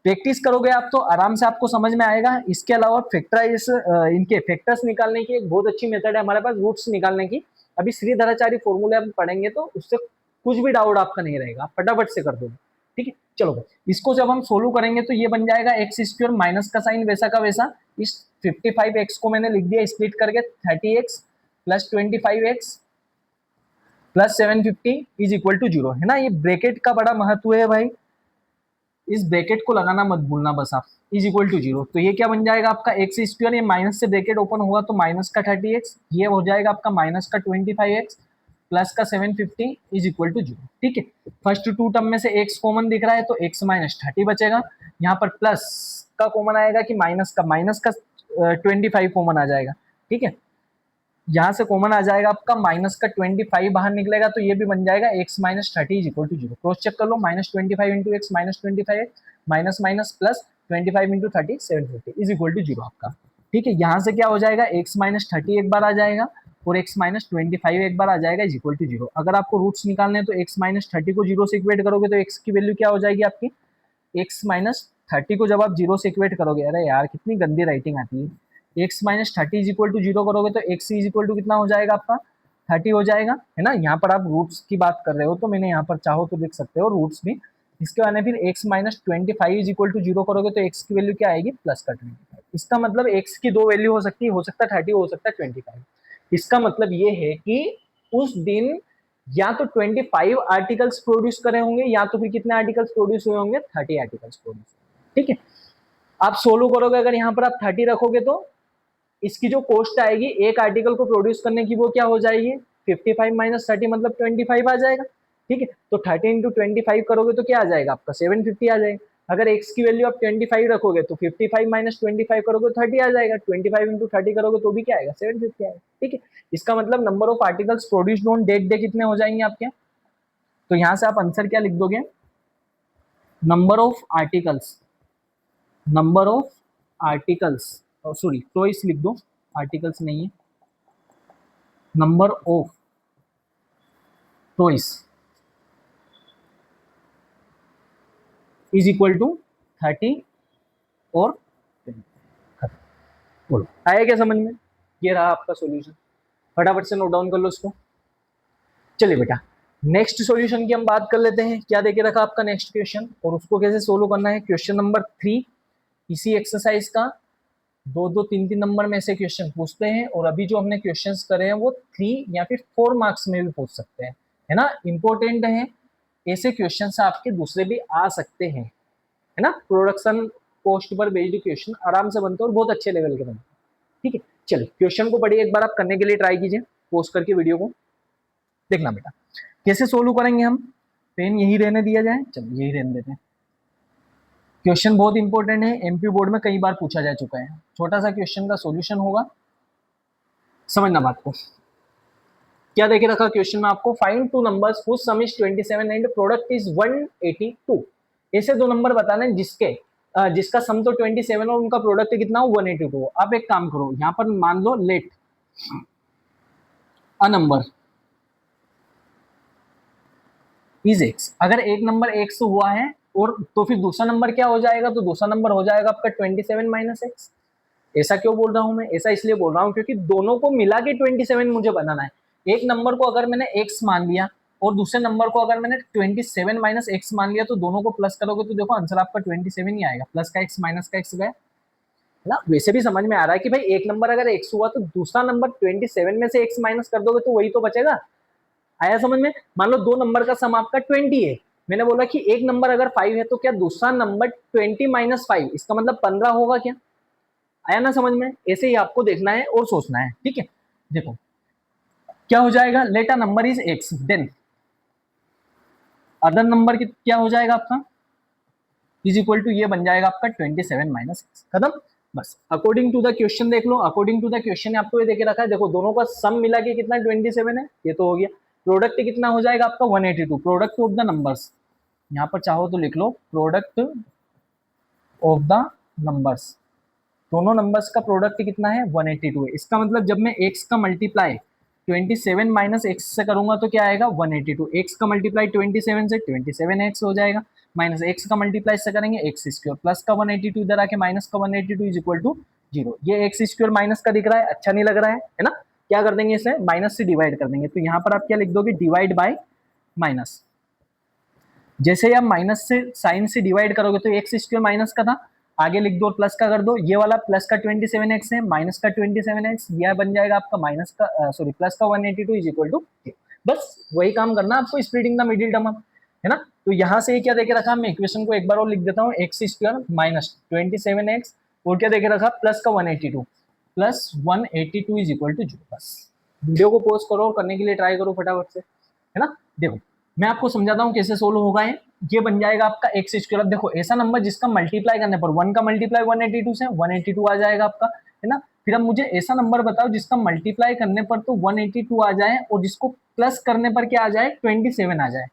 प्रैक्टिस करोगे आप तो आराम से आपको समझ में आएगा। इसके अलावा फैक्टराइज इनके फैक्टर्स निकालने की एक बहुत अच्छी मेथड है हमारे पास, रूट्स निकालने की। अभी श्रीधराचार्य फॉर्मूले हम पढ़ेंगे तो उससे कुछ भी डाउट आपका नहीं रहेगा, आप फटाफट से कर दोगे, ठीक है। चलो भाई इसको जब हम सोल्व करेंगे तो ये बन जाएगा एक्स स्क्वायर माइनस का साइन वैसा का वैसा, इस 55x को मैंने लिख दिया स्प्लिट करके 30x plus 25x plus 750 is equal to zero, है ना। ये ब्रैकेट का बड़ा महत्व है भाई, इस ब्रैकेट को लगाना मत भूलना बस आप, इज इक्वल टू जीरो। तो ये क्या बन जाएगा आपका एक्स स्क्वायर, ये माइनस से ब्रैकेट ओपन होगा तो माइनस का 30x, ये हो जाएगा आपका माइनस का 25x प्लस का 750 इज इक्वल टू जीरो, ठीक है। फर्स्ट टू टर्म में से x कॉमन दिख रहा है तो x माइनस 30 बचेगा, यहाँ पर प्लस का कॉमन आएगा कि माइनस का 25 कॉमन आ जाएगा, ठीक है। यहाँ से कॉमन आ जाएगा आपका माइनस का 25 बाहर निकलेगा तो ये भी बन जाएगा x minus 30 is equal to zero. Cross check कर लो, minus 25 into x minus 25 minus minus plus 25 into 30 750 is equal to zero आपका, ठीक है। यहाँ से क्या हो जाएगा x माइनस 30 एक बार आ जाएगा और x माइनस 25 एक बार आ जाएगा इज इक्वल टू जीरो। अगर आपको रूट्स निकालने हैं तो x माइनस 30 को जीरो से इक्वेट करोगे तो x की वैल्यू क्या हो जाएगी आपकी, x माइनस 30 को जब आप जीरो से इक्वेट करोगे, अरे यार कितनी गंदी राइटिंग आती है, x minus 30 is equal to zero करोगे तो x इज इक्वल टू कितना हो जाएगा आपका 30 हो जाएगा, है ना। यहाँ पर आप रूट्स की बात कर रहे हो तो मैंने यहाँ पर चाहो तो लिख सकते हो रूट्स भी। इसके बाद फिर x minus 25 is equal to zero करोगे तो x की वैल्यू क्या आएगी प्लस का 25। इसका मतलब x की दो वैल्यू हो सकती है, हो सकता है 30 हो सकता है 25। इसका मतलब ये है कि उस दिन या तो 25 आर्टिकल्स प्रोड्यूस करे होंगे या तो फिर कितने आर्टिकल्स प्रोड्यूस हुए होंगे 30 आर्टिकल्स प्रोड्यूस, ठीक है। आप सोल्व करोगे, अगर यहाँ पर आप 30 रखोगे तो इसकी जो कॉस्ट आएगी एक आर्टिकल को प्रोड्यूस करने की वो क्या हो जाएगी 55 माइनस 30 मतलब 25 आ जाएगा, ठीक है। तो 30 इंटू 25 करोगे तो क्या आ जाएगा आपका 750 आ जाएगा। अगर x की वैल्यू आप 25 रखोगे तो 55 माइनस 25 करोगे तो 30 आ जाएगा, 25 इंटू 30 करोगे तो भी क्या आएगा 750 आएगा, ठीक है। इसका मतलब number of articles produced on that day कितने हो जाएंगे आपके तो यहाँ से आप आंसर क्या लिख दोगे, number of articles, number of articles, sorry toys लिख दो, आर्टिकल्स नहीं है, number of toys is equal to 30 और 20। बोलो आया क्या समझ में? ये रहा आपका सॉल्यूशन, फटाफट से नोट डाउन कर लो इसको। चलिए बेटा नेक्स्ट सॉल्यूशन की हम बात कर लेते हैं। क्या देके रखा आपका नेक्स्ट क्वेश्चन और उसको कैसे सोल्व करना है। क्वेश्चन नंबर 3 इसी एक्सरसाइज का 2-2, 3-3 नंबर में ऐसे क्वेश्चन पूछते हैं, और अभी जो हमने क्वेश्चंस करे हैं वो 3 या फिर 4 मार्क्स में भी पूछ सकते हैं, है ना, इंपॉर्टेंट है। ऐसे क्वेश्चन आपके दूसरे भी आ सकते हैं, है ना, प्रोडक्शन पोस्ट पर बेस्ड क्वेश्चन आराम से बनते हैं और बहुत अच्छे लेवल के बनते हैं। ठीक है, चलिए क्वेश्चन को पढ़िए एक बार, आप करने के लिए ट्राई कीजिए पोस्ट करके वीडियो को। देखना बेटा कैसे सोल्व करेंगे हम, पेन यही रहने दिया जाए, चलिए यही रहने देते हैं। क्वेश्चन बहुत इंपॉर्टेंट है, एमपी बोर्ड में कई बार पूछा जा चुका है। छोटा सा क्वेश्चन का सॉल्यूशन होगा, समझना बात को। क्या देखे रखा क्वेश्चन में आपको, find two numbers whose sum is 27 and product is 182। ऐसे दो नंबर बताना है जिसका सम तो 27 और उनका प्रोडक्ट कितना हो 182। आप एक काम करो, यहाँ पर मान लो let a number is x. अगर एक नंबर एक्स हुआ है और तो फिर दूसरा नंबर क्या हो जाएगा, तो दूसरा नंबर हो जाएगा आपका 27 माइनस एक्स। ऐसा क्यों बोल रहा हूं मैं, ऐसा इसलिए बोल रहा हूं क्योंकि दोनों को मिला के 27 मुझे बनाना है। एक नंबर को अगर मैंने एक्स मान लिया और दूसरे नंबर को अगर मैंने 27 माइनस एक्स मान लिया, तो दोनों को प्लस करोगे तो देखो आंसर आपका 27 ही आएगा। प्लस का एक्स माइनस का एक्स गया ना। वैसे भी समझ में आ रहा है कि भाई एक नंबर अगर एक्स हुआ तो दूसरा नंबर 27 में से एक्स माइनस कर दोगे तो वही तो बचेगा। आया समझ में? मान लो दो नंबर का सम आपका 20 है, मैंने बोला कि एक नंबर अगर 5 है तो क्या दूसरा नंबर 20 माइनस 5 इसका मतलब 15 होगा क्या? आया ना समझ में? ऐसे ही आपको देखना है और सोचना है। ठीक है, देखो क्या हो जाएगा, let a number is x then other number क्या हो जाएगा आपका इज इक्वल टू, ये बन जाएगा आपका 27 माइनस एक्स। खत्म बस। अकॉर्डिंग टू द क्वेश्चन देख लो, अकॉर्डिंग टू द क्वेश्चन आपको ये देके रखा है। देखो दोनों का सम मिला के कितना 27 है, ये तो हो गया। प्रोडक्ट कितना हो जाएगा आपका 182, प्रोडक्ट ऑफ द नंबर्स, यहाँ पर चाहो तो लिख लो प्रोडक्ट ऑफ द नंबर्स। दोनों नंबर्स का प्रोडक्ट कितना है 182 है। इसका मतलब जब मैं x का मल्टीप्लाई 27 माइनस एक्स से करूंगा तो क्या आएगा 182। x का मल्टीप्लाई 27 से 27x हो जाएगा, माइनस एक्स का मल्टीप्लाई से करेंगे एक्स स्क्वायर, प्लस का 182 इधर आके माइनस का 182 इज इक्वल टू 0। ये एक्स स्क्वायर माइनस का दिख रहा है, अच्छा नहीं लग रहा है ना। क्या कर देंगे इसे, माइनस से डिवाइड कर देंगे। तो यहाँ पर आप क्या लिख दोगे, डिवाइड बाय माइनस। जैसे ही आप माइनस से साइन से डिवाइड करोगे तो एक्स स्क्वायर माइनस का था, आगे लिख दो और प्लस का कर दो। ये वाला प्लस का 27x है, माइनस का 27x, यह बन जाएगा आपका माइनस का सॉरी प्लस का 182 इज इक्वल टू। बस वही काम करना आपको, स्प्लिटिंग द मिडिल टर्म, है ना। तो यहाँ से क्या देके रखा, मैं इक्वेशन को एक बार और लिख देता हूँ, एक्स स्क्वायर माइनस 27x और क्या देके रखा प्लस का 182 प्लस 182 इज इक्वल टू 0। बस वीडियो को पॉज करो और करने के लिए ट्राई करो फटाफट से, है ना। देखो मैं आपको समझाता हूँ कैसे सोल्व होगा। ये बन जाएगा आपका एक्स स्क्वायर। अब देखो ऐसा नंबर जिसका मल्टीप्लाई करने पर 1 का मल्टीप्लाई 182 से 182 आ जाएगा आपका, है ना। फिर अब मुझे ऐसा नंबर बताओ जिसका मल्टीप्लाई करने पर तो 182 आ जाए और जिसको प्लस करने पर क्या आ जाए 27 आ जाए।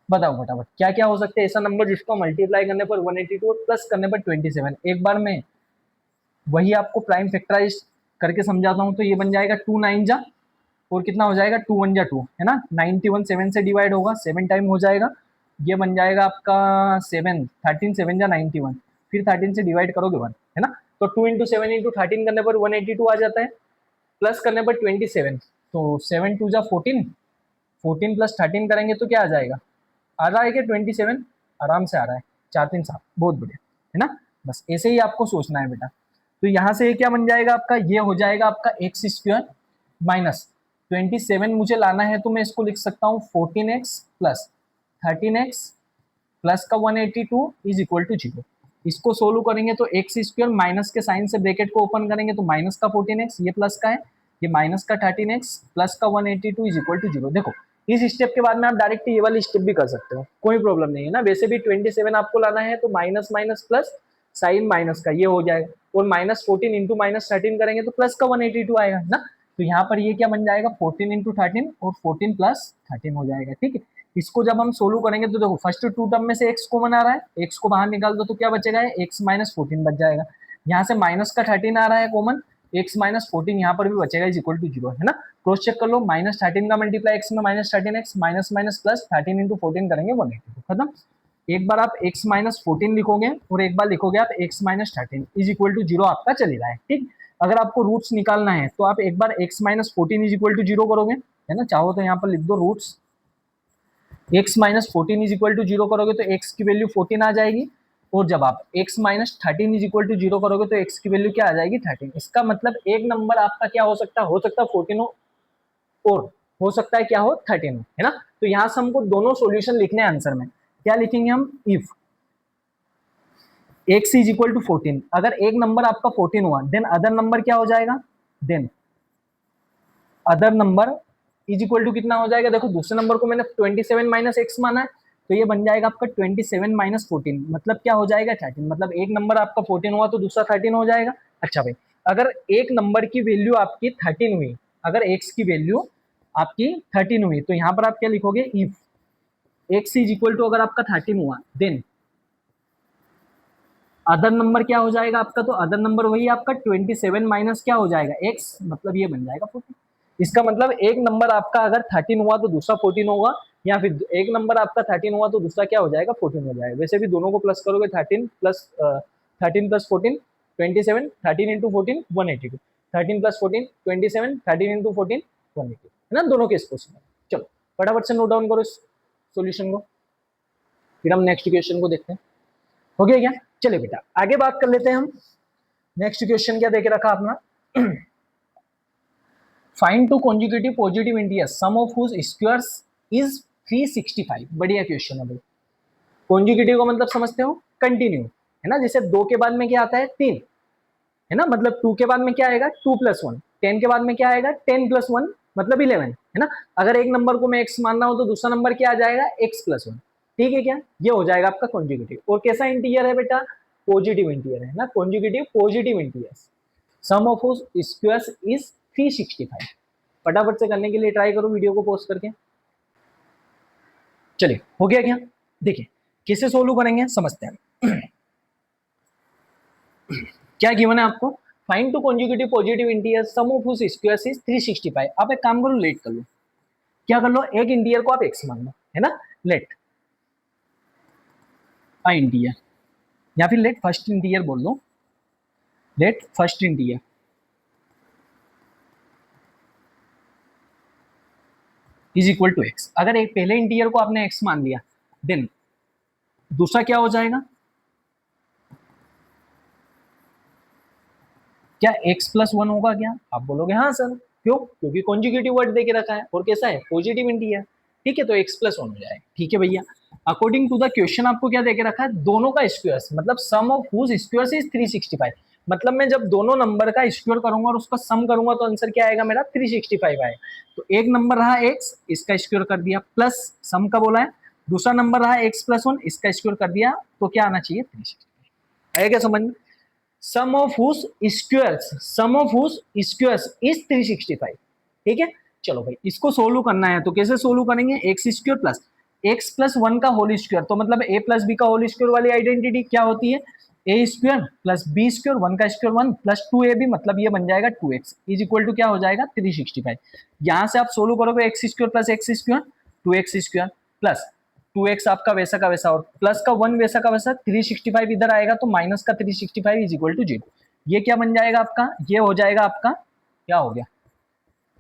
बताओ फटाफट क्या क्या हो सकते हैं ऐसा नंबर जिसको मल्टीप्लाई करने पर 182 और प्लस करने पर 27। एक बार में वही आपको प्राइम फैक्टराइज करके समझाता हूँ। तो ये बन जाएगा 2 9 जा और कितना हो जाएगा 2 1 जा 2, है ना। 91 7 से डिवाइड होगा, 7 टाइम हो जाएगा। ये बन जाएगा आपका 7 13 7 जा 91, फिर 13 से डिवाइड करोगे 1, है ना। तो 2 इंटू 7 इंटू 13 करने पर 182 आ जाता है, प्लस करने पर 27, तो 7 2 जा 14, 14 प्लस 13 करेंगे तो क्या आ जाएगा, आ रहा है क्या 27, आराम से आ रहा है, 4 3 7, बहुत बढ़िया, है ना। बस ऐसे ही आपको सोचना है बेटा। तो यहाँ से क्या बन जाएगा आपका, ये हो जाएगा आपका एक्स स्क्वायर माइनस 27 मुझे लाना है तो मैं इसको लिख सकता हूँ 14x प्लस 13x प्लस का 182 इज इक्वल टू 0। इसको सोल्व करेंगे तो एक्स स्क्वायर माइनस के साइन से ब्रैकेट को ओपन करेंगे तो माइनस का 14x, ये प्लस का है, ये माइनस का 13x प्लस का 182 इज इक्वल टू 0। देखो इस स्टेप के बाद में आप डायरेक्ट ये वाली स्टेप भी कर सकते हो, कोई प्रॉब्लम नहीं है ना। वैसे भी 27 आपको लाना है तो minus minus plus sign minus का ये हो जाएगा, और माइनस 14 इंटू माइनस 13 करेंगे तो प्लस का 182 आएगा ना। तो यहाँ पर ये क्या बन जाएगा 14 इंटू 13 और 14 प्लस 13 हो जाएगा। ठीक है, इसको जब हम सोल्व करेंगे तो देखो फर्स्ट टू टर्म में से x कॉमन आ रहा है, x को बाहर निकाल दो तो क्या बचेगा, x माइनस 14 बच जाएगा। यहाँ से माइनस का 13 आ रहा है कॉमन, x माइनस 14 यहाँ पर भी बचेगा इज इक्वल टू 0, है ना। क्रॉस चेक कर लो, माइनस 13 का मल्टीप्लाई x में minus 13x, minus minus plus 13 into 14 करेंगे 182, खत्म। एक बार आप x माइनस 14 लिखोगे और एक बार लिखोगे आप x minus 13 is equal to 0 आपका चलेगा है, ठीक। अगर आपको रूट्स निकालना है तो आप एक बार x minus 14 is equal to 0 करोगे, है ना। चाहो तो यहाँ पर लिख दो roots x minus 14 is equal to 0 करोगे तो x की वैल्यू 14 आ जाएगी, और जब आप x minus 13 is equal to 0 करोगे तो x की वैल्यू क्या आ जाएगी 13। इसका मतलब एक नंबर आपका क्या हो सकता है 14 और हो सकता है क्या हो 13, है ना। तो यहाँ से हमको दोनों सॉल्यूशन लिखने हैं आंसर में। क्या लिखेंगे हम, if x is equal to 14, अगर एक नंबर आपका 14 हुआ देन अदर नंबर क्या हो जाएगा, then other number is equal to कितना हो जाएगा, देखो दूसरे नंबर को मैंने 27 माइनस एक्स माना है तो ये बन जाएगा आपका 27 माइनस 14, मतलब क्या हो जाएगा 13, मतलब एक नंबर आपका 14 हुआ तो दूसरा 13 हो जाएगा। अच्छा भाई, अगर एक नंबर की वैल्यू आपकी 13 हुई, अगर x की वैल्यू आपकी 13 हुई तो यहाँ पर आप क्या लिखोगे, if x is equal to अगर आपका 13 हुआ देन अदर नंबर क्या हो जाएगा आपका, तो अदर नंबर वही आपका 27 माइनस क्या हो जाएगा x, मतलब ये बन जाएगा 14। इसका मतलब एक नंबर आपका अगर 13 हुआ तो दूसरा 14 होगा, या फिर एक नंबर आपका 13 हुआ तो दूसरा क्या हो जाएगा 14 हो जाएगा। वैसे भी दोनों को प्लस करोगे 13 प्लस 14 27, 13 इंटू 14 182, 13 प्लस 14 27, 13 इंटू 14 182, है ना। दोनों केस पॉसिबल। चलो फटाफट से नोट डाउन करो इस सॉल्यूशन को, फिर हम नेक्स्ट क्वेश्चन को देखते हैं। हो गया क्या, चलिए बेटा आगे बात कर लेते हैं हम। नेक्स्ट क्वेश्चन क्या देके रखा अपना, find two conjugative positive integers sum of whose squares is 365। बढ़िया क्वेश्चन है भाई। कॉन्जुगेटिव का मतलब समझते हो, कंटिन्यू, है ना। जैसे 2 के बाद में क्या आता है 3, है ना, मतलब 2 के बाद में क्या आएगा 2 प्लस 1, 10 के बाद में क्या आएगा 10 प्लस 1 मतलब 11, है ना। अगर एक नंबर को मैं x मान रहा हूं तो दूसरा नंबर क्या आ जाएगा x प्लस 1, ठीक है क्या, ये हो जाएगा आपका कॉन्जुगेटिव। और कैसा इंटीजर है बेटा, पॉजिटिव इंटीजर है ना, conjugative positive integers sum of whose squares is 365। फटाफट से करने के लिए ट्राई करो वीडियो को पॉज करके। चलिए हो गया क्या, देखिए कैसे सोल्व करेंगे समझते हैं। क्या गिवन है आपको, find two conjugative positive integer sum of whose squares is 365। आप एक काम करो, लेट कर लो, क्या कर लो, एक इंटीजर को आप x मान लो, है ना। लेट अ इंटीजर, या फिर लेट फर्स्ट इंटीजर बोल लो, let first integer is equal to x। अगर एक पहले इंटीजर को आपने x मान लिया देन दूसरा क्या हो जाएगा, क्या x प्लस 1 होगा क्या, आप बोलोगे हाँ सर, क्यों, क्योंकि कॉन्जुगेटिव वर्ड देके रखा है और कैसा है पॉजिटिव इंटीजर, ठीक है, तो x प्लस 1 हो जाएगा, ठीक है भैया। अकॉर्डिंग टू द क्वेश्चन आपको क्या देके रखा है, दोनों का स्क्वायर्स, मतलब सम ऑफ हुज स्क्वायर्स इज 365, मतलब मैं जब दोनों नंबर का स्क्वायर करूंगा और उसका सम करूंगा तो आंसर क्या आएगा मेरा 365 आएगा। तो एक नंबर रहा x, इसका स्क्वायर कर दिया, प्लस सम का बोला है, दूसरा नंबर रहा x प्लस 1, इसका स्क्वायर कर दिया, तो क्या आना चाहिए 365। आएगा क्या समझ में, sum of whose squares, sum of whose squares is 365, ठीक है। चलो भाई इसको सोल्व करना है तो कैसे सोल्व करेंगे, x square plus x plus 1 का होल स्क्वायर, तो मतलब a प्लस बी का होल स्क्वायर वाली आइडेंटिटी क्या होती है, ए स्क्वायर प्लस बी स्क्वायर 1 का स्क्वायर 1 प्लस 2ab, मतलब ये बन जाएगा 2x इज इक्वल टू क्या हो जाएगा 365। यहां से आप सोल्व करोगे x square plus x square 2x square plus 2x आपका वैसा का वैसा और प्लस का 1 वैसा का वैसा, 365 इधर आएगा तो माइनस का 365 इज इक्वल टू 0। ये क्या बन जाएगा आपका, ये हो जाएगा आपका क्या हो गया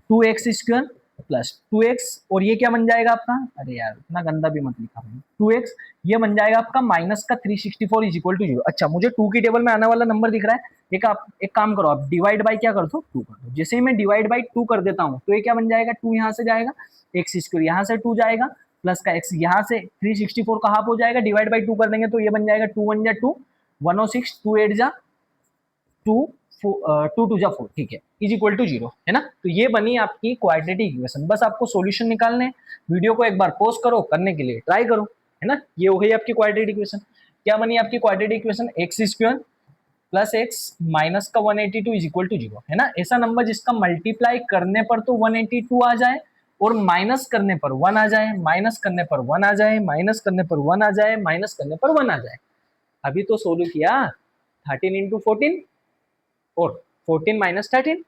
2x स्क्वायर प्लस 2x, और ये क्या बन जाएगा आपका, अरे यार इतना गंदा भी मत लिखा भाई, 2x ये बन जाएगा आपका माइनस का 364 इज इक्वल टू 0। अच्छा मुझे 2 की टेबल में आने वाला नंबर दिख रहा है, एक काम करो आप डिवाइड बाई क्या कर दो 2 कर दो। जैसे ही मैं डिवाइड बाई 2 कर देता हूँ तो ये क्या बन जाएगा, 2 यहाँ से जाएगा, एक्स स्क्वायर यहाँ से 2 जाएगा, प्लस का x यहाँ से 364 का हाफ हो जाएगा, डिवाइड बाई 2 कर देंगे तो ये बन जाएगा 2 1 जा 2 106 2 8 जा 2 2 2 जा 4, ठीक है, इज इक्वल टू 0, है ना। तो ये बनी आपकी क्वाड्रेटिक इक्वेशन, बस आपको सॉल्यूशन निकालने हैं। वीडियो को एक बार पॉज करो, करने के लिए ट्राई करो, है ना। ये हो गई आपकी क्वाड्रेटिक इक्वेशन। क्या बनी आपकी quadratic equation, x square plus x minus का 182 इज इक्वल टू 0, है ना। ऐसा नंबर जिसका मल्टीप्लाई करने पर तो 182 आ जाए और माइनस करने पर 1 आ जाए, माइनस करने पर 1 आ जाए, माइनस करने पर 1 आ जाए, माइनस करने पर 1 आ जाए। अभी तो सोल्व किया 13 इंटू 14 और 14 माइनस 13,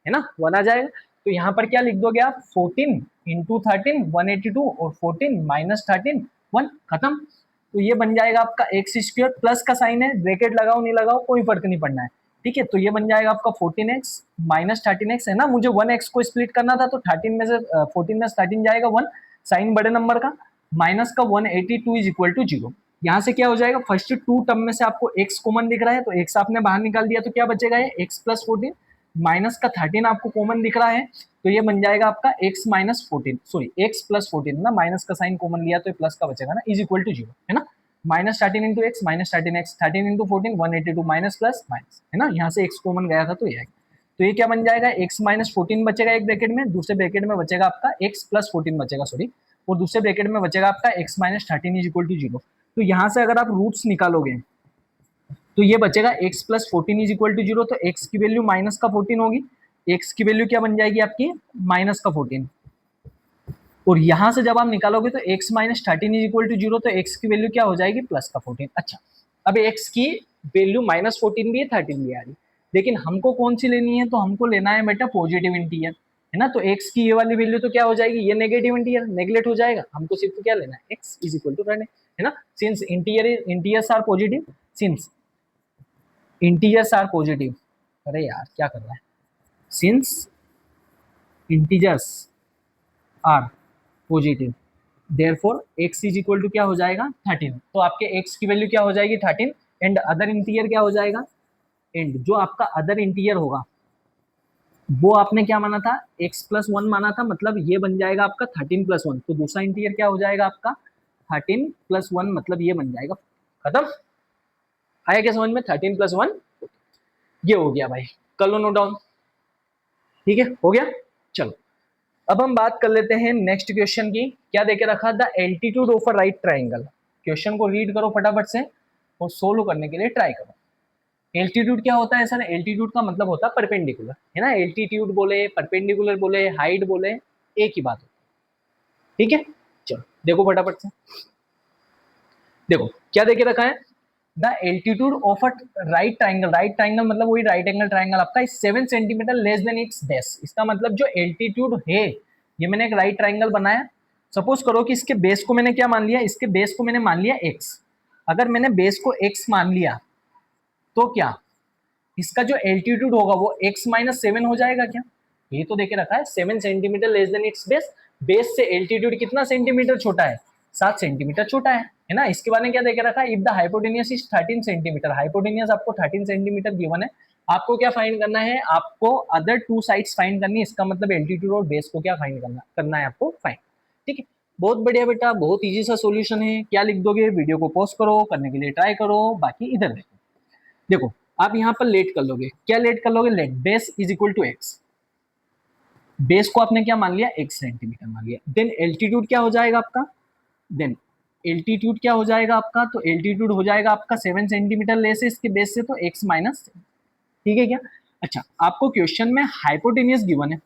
है ना, 1 आ जाएगा। तो यहाँ पर क्या लिख दोगे आप, 14 इंटू 13 182 और 14 माइनस 13 1, खत्म। तो ये बन जाएगा आपका एक्स स्क्वायर, प्लस का साइन है, ब्रैकेट लगाओ नहीं लगाओ कोई फर्क नहीं पड़ना है, ठीक है। तो ये बन जाएगा आपका 14x माइनस 13x, है ना, मुझे 1x को स्प्लिट करना था तो 13 में से 14 में से 13 जाएगा 1, साइन बड़े नंबर का, माइनस का 182 इज इक्वल टू 0। यहाँ से क्या हो जाएगा, फर्स्ट टू टर्म में से आपको x कॉमन दिख रहा है तो x आपने बाहर निकाल दिया, तो क्या बचेगा, ये x प्लस 14 माइनस का 13 आपको कॉमन दिख रहा है, तो ये बन जाएगा आपका x minus 14, sorry x plus 14 ना, माइनस का साइन कॉमन लिया तो ये प्लस का बचेगा ना, इज इक्वल टू 0, है ना। Minus 13 into x minus 13x, 13 into 14 182 minus plus minus, है ना, यहाँ से x कॉमन गया था तो ये आएगा। तो ये क्या बन जाएगा, x माइनस 14 बचेगा एक ब्रैकेट में, दूसरे ब्रैकेट में बचेगा आपका x प्लस 14 बचेगा, सॉरी, और दूसरे ब्रैकेट में बचेगा आपका x minus 13 is equal to 0। तो यहाँ से अगर आप रूट्स निकालोगे तो ये बचेगा x plus 14 is equal to 0, तो x की वैल्यू माइनस का 14 होगी, x की वैल्यू क्या बन जाएगी आपकी, माइनस का 14, और यहां से जब आप निकालोगे तो x minus 13 is equal to 0, तो x की वैल्यू क्या हो जाएगी, प्लस का 14। अच्छा, अब x की वैल्यू माइनस 14 भी है 13 भी आ रही, लेकिन हमको कौन सी लेनी है, तो हमको लेना है बेटा पॉजिटिव इंटीजर, है ना। तो x की ये वाली वैल्यू तो क्या हो जाएगी, ये नेगेटिव इंटीजर नेगलेक्ट हो जाएगा, हमको सिर्फ क्या लेना है, x इज इक्वल टू करने, है ना। Since integers are positive, since integers are positive, अरे यार क्या कर रहा है, since integers are positive therefore x is equal to क्या हो जाएगा 13, तो आपके x की वैल्यू क्या हो जाएगी 13, एंड अदर इंटीजर क्या हो जाएगा, एंड जो आपका अदर इंटीजर होगा वो आपने क्या माना था, x प्लस 1 माना था, मतलब ये बन जाएगा आपका 13 प्लस 1, तो दूसरा इंटीजर क्या हो जाएगा आपका 13 प्लस 1, मतलब ये बन जाएगा, खत्म। आया क्या समझ में, 13 प्लस 1 ये हो गया भाई, कर लो नोट डाउन, ठीक है, हो गया। चलो अब हम बात कर लेते हैं नेक्स्ट क्वेश्चन की, क्या देके रखा, the altitude of a right triangle. Question को रीड करो फटाफट से और सोल्व करने के लिए ट्राई करो। एल्टीट्यूड क्या होता है सर, एल्टीट्यूड का मतलब होता है परपेंडिकुलर, है ना, एल्टीट्यूड बोले परपेंडिकुलर बोले हाइट बोले एक ही बात होती है, ठीक है। चलो देखो फटाफट से, देखो क्या देके रखा है, the altitude of a right triangle, right triangle मतलब वही राइट एंगल ट्राइंगल आपका 7 centimetre less than it's base, इसका मतलब जो एल्टीट्यूड है, ये मैंने एक राइट ट्राइंगल बनाया, सपोज करो कि इसके बेस को मैंने क्या मान लिया, इसके बेस को मैंने मान लिया x, अगर मैंने बेस को x मान लिया तो क्या इसका जो एल्टीट्यूड होगा वो x माइनस 7 हो जाएगा क्या, ये तो देखे रखा है 7 centimetre less than it's base, base से एल्टीट्यूड कितना सेंटीमीटर छोटा है, 7 सेंटीमीटर छोटा है ना। इसके बारे में क्या देखे रखा है, if the hypotenuse is 13 centimetre, hypotenuse आपको 13 सेंटीमीटर गिवन है, आपको क्या फाइंड करना है, आपको अदर टू साइड्स फाइंड करनी है, इसका मतलब एल्टीट्यूड और बेस को क्या फाइंड करना है आपको फाइंड, ठीक है। बहुत बढ़िया बेटा, बहुत इजी सा सॉल्यूशन है, क्या लिख दोगे, वीडियो को पॉज करो, करने के लिए ट्राई करो, बाकी इधर देखो, देखो आप यहाँ पर लेट कर लोगे, क्या लेट कर लोगे, let base is equal to x, base को आपने क्या मान लिया, x सेंटीमीटर मान लिया, देन एल्टीट्यूड क्या हो जाएगा आपका, देन एल्टीट्यूड क्या हो जाएगा आपका, तो एल्टीट्यूड हो जाएगा आपका 7 सेंटीमीटर लेस है इसके बेस से, तो x माइनस, ठीक है क्या। अच्छा आपको क्वेश्चन में हाइपोटेनियस गिवन है,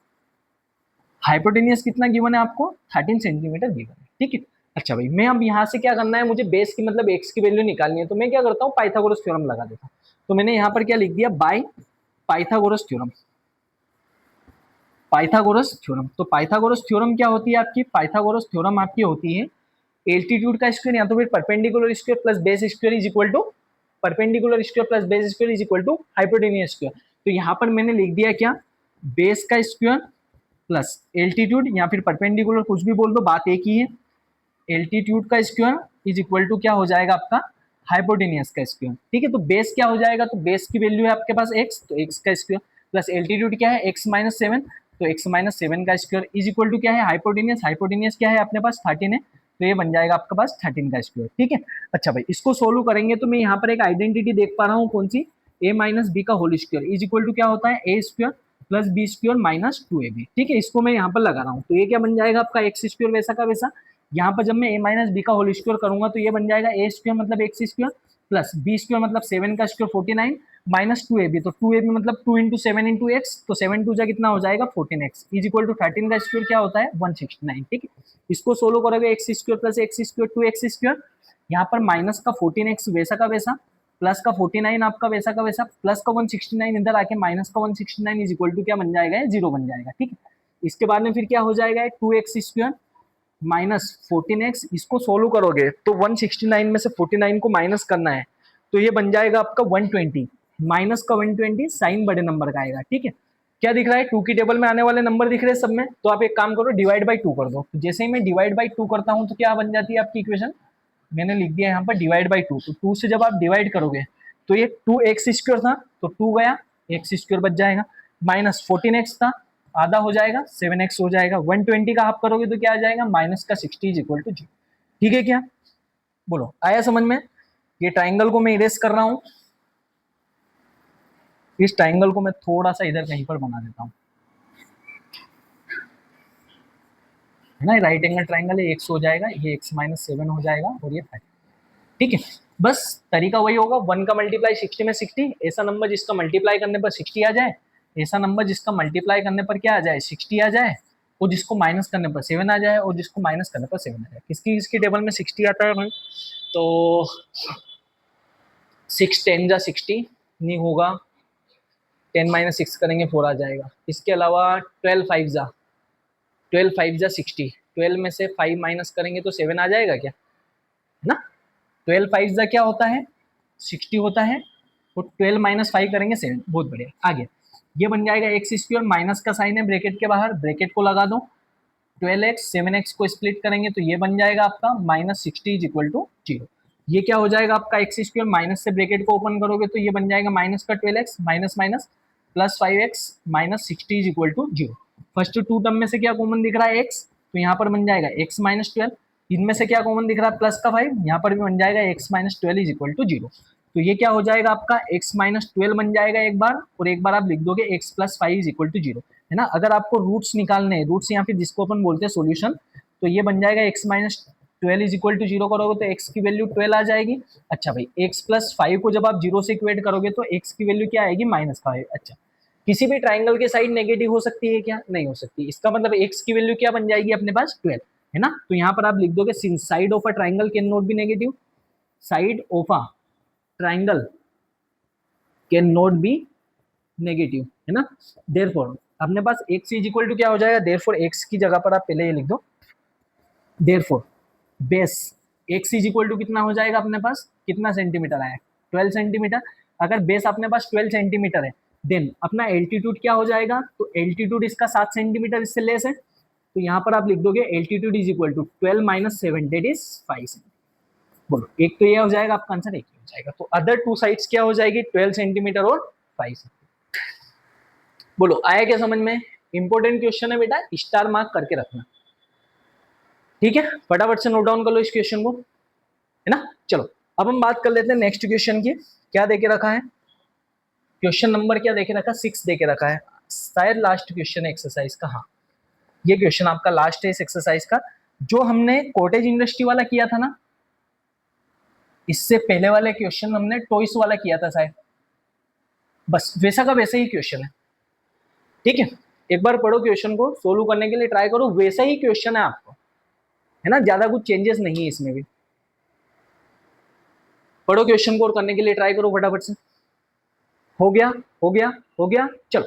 हाइपोटेनियस कितना गिवन है आपको, 13 सेंटीमीटर गिवन है, ठीक है। अच्छा भाई मैं अब यहाँ से क्या करना है, मुझे बेस की मतलब x की वैल्यू निकालनी है, तो मैं क्या करता हूँ, पाइथागोरस थ्योरम लगा देता हूँ, तो मैंने यहाँ पर क्या लिख दिया, by Pythagoras theorem, Pythagoras theorem. तो पाइथागोरस थ्योरम क्या होती है आपकी, पाइथागोरस थ्योरम आपकी होती है एल्टीट्यूड का स्क्वायर या तो फिर perpendicular square plus base square is equal to, perpendicular square plus base square is equal to hypotenuse square. तो यहाँ पर मैंने लिख दिया क्या, बेस का स्क्वायर प्लस एल्टीट्यूड या फिर परपेंडिकुलर कुछ भी बोल दो, बात एक ही है, एल्टीट्यूड का स्क्वायर इज इक्वल टू क्या हो जाएगा आपका हाइपोटेनियस का स्क्वायर, ठीक है। तो बेस क्या हो जाएगा, तो बेस की वैल्यू है आपके पास x, तो x का स्क्वायर प्लस एल्टीट्यूड क्या है x माइनस 7, तो x माइनस 7 का स्क्वायर इज इक्वल टू क्या है हाइपोटेनियस, हाइपोटेनियस क्या है अपने पास 13 है, तो ये बन जाएगा आपके पास 13 का स्क्वायर, ठीक है। अच्छा भाई इसको सोल्व करेंगे तो मैं यहाँ पर एक आइडेंटिटी देख पा रहा हूँ, कौन सी, a माइनस बी का whole square is equal to क्या होता है a square plus b square minus 2ab, ठीक है। इसको मैं यहाँ पर लगा रहा हूँ, तो ये क्या बन जाएगा आपका एक्स स्क्वायर वैसा का वैसा, यहाँ पर जब मैं a माइनस बी का होल स्क्वायर करूंगा तो ये बन जाएगा a स्क्वायर मतलब x square plus b square मतलब 7 का स्क्वायर 49 माइनस 2ab, तो 2ab मतलब 2 इंटू 7 इंटू एक्स, तो 7 2 कितना हो जाएगा 14x इज इक्वल टू 13 का स्क्वायर क्या होता है 169। ठीक है, इसको सोल्व करोगे x square plus x square 2x square, यहाँ पर माइनस का 14x वैसा का वैसा, प्लस का 49 आपका वैसा का वैसा, प्लस का 169 इधर आके माइनस का 169 इज इक्वल टू क्या बन जाएगा, जीरो बन जाएगा। ठीक है, इसके बाद में फिर क्या हो जाएगा 2x स्क्वायर माइनस 14x, इसको सोल्व करोगे तो 169 में से 49 को माइनस करना है, तो ये बन जाएगा आपका 120, माइनस का 120 साइन बड़े नंबर का आएगा। ठीक है, क्या दिख रहा है 2 की टेबल में आने वाले नंबर दिख रहे हैं सब में, तो आप एक काम करो डिवाइड बाई 2 कर दो। तो जैसे ही मैं डिवाइड बाई 2 करता हूं तो क्या बन जाती है आपकी इक्वेशन, मैंने लिख दिया यहाँ पर डिवाइड बाई 2, तो 2 से जब आप डिवाइड करोगे तो ये 2x स्क्वायर था तो 2 गया, एक्स स्क्वायर बच जाएगा, माइनस 14x था आधा हो जाएगा 7x हो जाएगा, 120 का हाफ करोगे तो क्या आ जाएगा माइनस का 60 इज इक्वल टू 0। ठीक है, क्या बोलो आया समझ में। ये ट्राइंगल को मैं इरेज कर रहा हूं, इस ट्राइंगल को मैं थोड़ा सा इधर कहीं पर बना देता हूं, है ना, राइट एंगल ट्राइंगल है, x हो जाएगा, ये x माइनस 7 हो जाएगा और ये 30। ठीक है, बस तरीका वही होगा, 1 का मल्टीप्लाई 60 में 60, ऐसा नंबर जिसका मल्टीप्लाई करने पर 60 आ जाए, ऐसा नंबर जिसका मल्टीप्लाई करने पर क्या आ जाए 60 आ जाए, और जिसको माइनस करने पर 7 आ जाए, और जिसको माइनस करने पर 7 आ जाए। किसकी किसकी टेबल में 60 आता है भाई, तो 6 10 जा 60 नहीं होगा, 10 माइनस 6 करेंगे 4 आ जाएगा। इसके अलावा 12 5 जा 60, 12 में से 5 माइनस करेंगे तो 7 आ जाएगा क्या, है ना। 12 5 जा क्या होता है 60 होता है, तो 12 माइनस 5 करेंगे 7, बहुत बढ़िया आगे। ये बन जाएगा एक्स स्क्वायर, माइनस का साइन है ब्रैकेट के बाहर, ब्रैकेट को लगा दो, 12x 7x को स्प्लिट करेंगे तो ये बन जाएगा आपका माइनस 60 इज इक्वल टू 0। ये क्या हो जाएगा आपका एक्स स्क्वायर, माइनस से ब्रैकेट को ओपन करोगे तो ये बन जाएगा माइनस का 12x minus minus plus 5x minus 60 is equal to 0। First two term में से क्या कॉमन दिख रहा है x, तो यहाँ पर बन जाएगा x माइनस 12, इनमें से क्या कॉमन दिख रहा है प्लस का 5, यहाँ पर भी बन जाएगा x minus 12 is equal to 0। तो ये क्या हो जाएगा आपका x माइनस 12 बन जाएगा एक बार, और एक बार आप लिख दोगे x plus 5 is equal to 0, है ना। अगर आपको रूट्स निकालने हैं, रूट्स या फिर जिसको अपन बोलते हैं सॉल्यूशन, तो ये बन जाएगा x minus 12 is equal to 0 करोगे तो x की वैल्यू 12 आ जाएगी। अच्छा भाई x प्लस 5 को जब आप 0 से इक्वेट करोगे तो x की वैल्यू क्या आएगी माइनस 5। अच्छा, किसी भी ट्राइंगल के साइड नेगेटिव हो सकती है क्या, नहीं हो सकती, इसका मतलब x की वैल्यू क्या बन जाएगी अपने पास 12, है ना। तो यहाँ पर आप लिख दोगे since side of a triangle can not B negative, side of a triangle can not B negative, है ना। देयरफॉर अपने पास x इज इक्वल टू क्या हो जाएगा, देयरफॉर x की जगह पर आप पहले ये लिख दो, therefore base x is equal to कितना हो जाएगा अपने पास, कितना सेंटीमीटर आया 12 सेंटीमीटर। अगर बेस अपने पास 12 सेंटीमीटर है देन अपना एल्टीट्यूड क्या हो जाएगा, तो एल्टीट्यूड इसका 7 सेंटीमीटर इससे लेस है, तो यहाँ पर आप लिख दोगे altitude is equal to 12 minus 7 that is 5 centimetre. बोलो एक तो ये हो जाएगा आपका आंसर, एक हो जाएगा, तो अदर टू साइड्स क्या हो जाएगी 12 सेंटीमीटर और 5 सेंटीमीटर। बोलो आया क्या समझ में, इंपॉर्टेंट क्वेश्चन है बेटा, स्टार मार्क करके रखना। ठीक है, फटाफट से नोट डाउन कर लो इस क्वेश्चन को, है ना। चलो अब हम बात कर लेते हैं नेक्स्ट क्वेश्चन की, क्या देके रखा है, क्वेश्चन नंबर क्या देके रखा 6 देके रखा है, शायद लास्ट क्वेश्चन है एक्सरसाइज का, हाँ ये क्वेश्चन आपका लास्ट है इस एक्सरसाइज का। जो हमने कॉटेज इंडस्ट्री वाला किया था ना, इससे पहले वाले क्वेश्चन हमने टॉयस वाला किया था शायद, बस वैसा का वैसा ही क्वेश्चन है। ठीक है, एक बार पढ़ो क्वेश्चन को, सोल्व करने के लिए ट्राई करो, वैसा ही क्वेश्चन है आपको, है ना, ज्यादा कुछ चेंजेस नहीं है इसमें भी। पढ़ो क्वेश्चन को और करने के लिए ट्राई करो फटाफट से। हो गया हो गया हो गया, चलो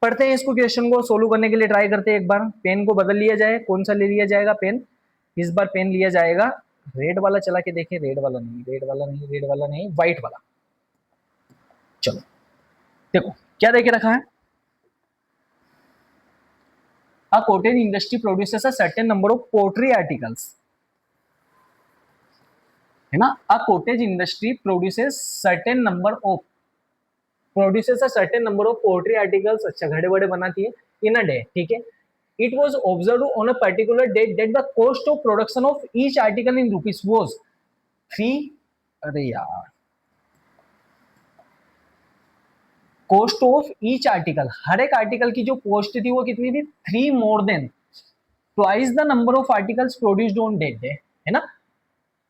पढ़ते हैं इसको, क्वेश्चन को सोल्व करने के लिए ट्राई करते हैं। एक बार पेन को बदल लिया जाए, कौन सा ले लिया जाएगा पेन, इस बार पेन लिया जाएगा रेड वाला, चला के देखें, रेड वाला नहीं, रेड वाला नहीं, रेड वाला नहीं, व्हाइट वाला। चलो देखो क्या देखे रखा है, a cottage industry produces a certain number of pottery articles, है ना। a cottage industry produces a certain number of pottery articles, अच्छा घड़े बड़े बनाती है in a day, ठीक है। it was observed on a particular date that the cost of production of each article in rupees was 3, अरे यार, cost of each article, हर एक आर्टिकल की जो कॉस्ट थी वो कितनी थी 3 more than twice the number of articles produced on that day, है ना।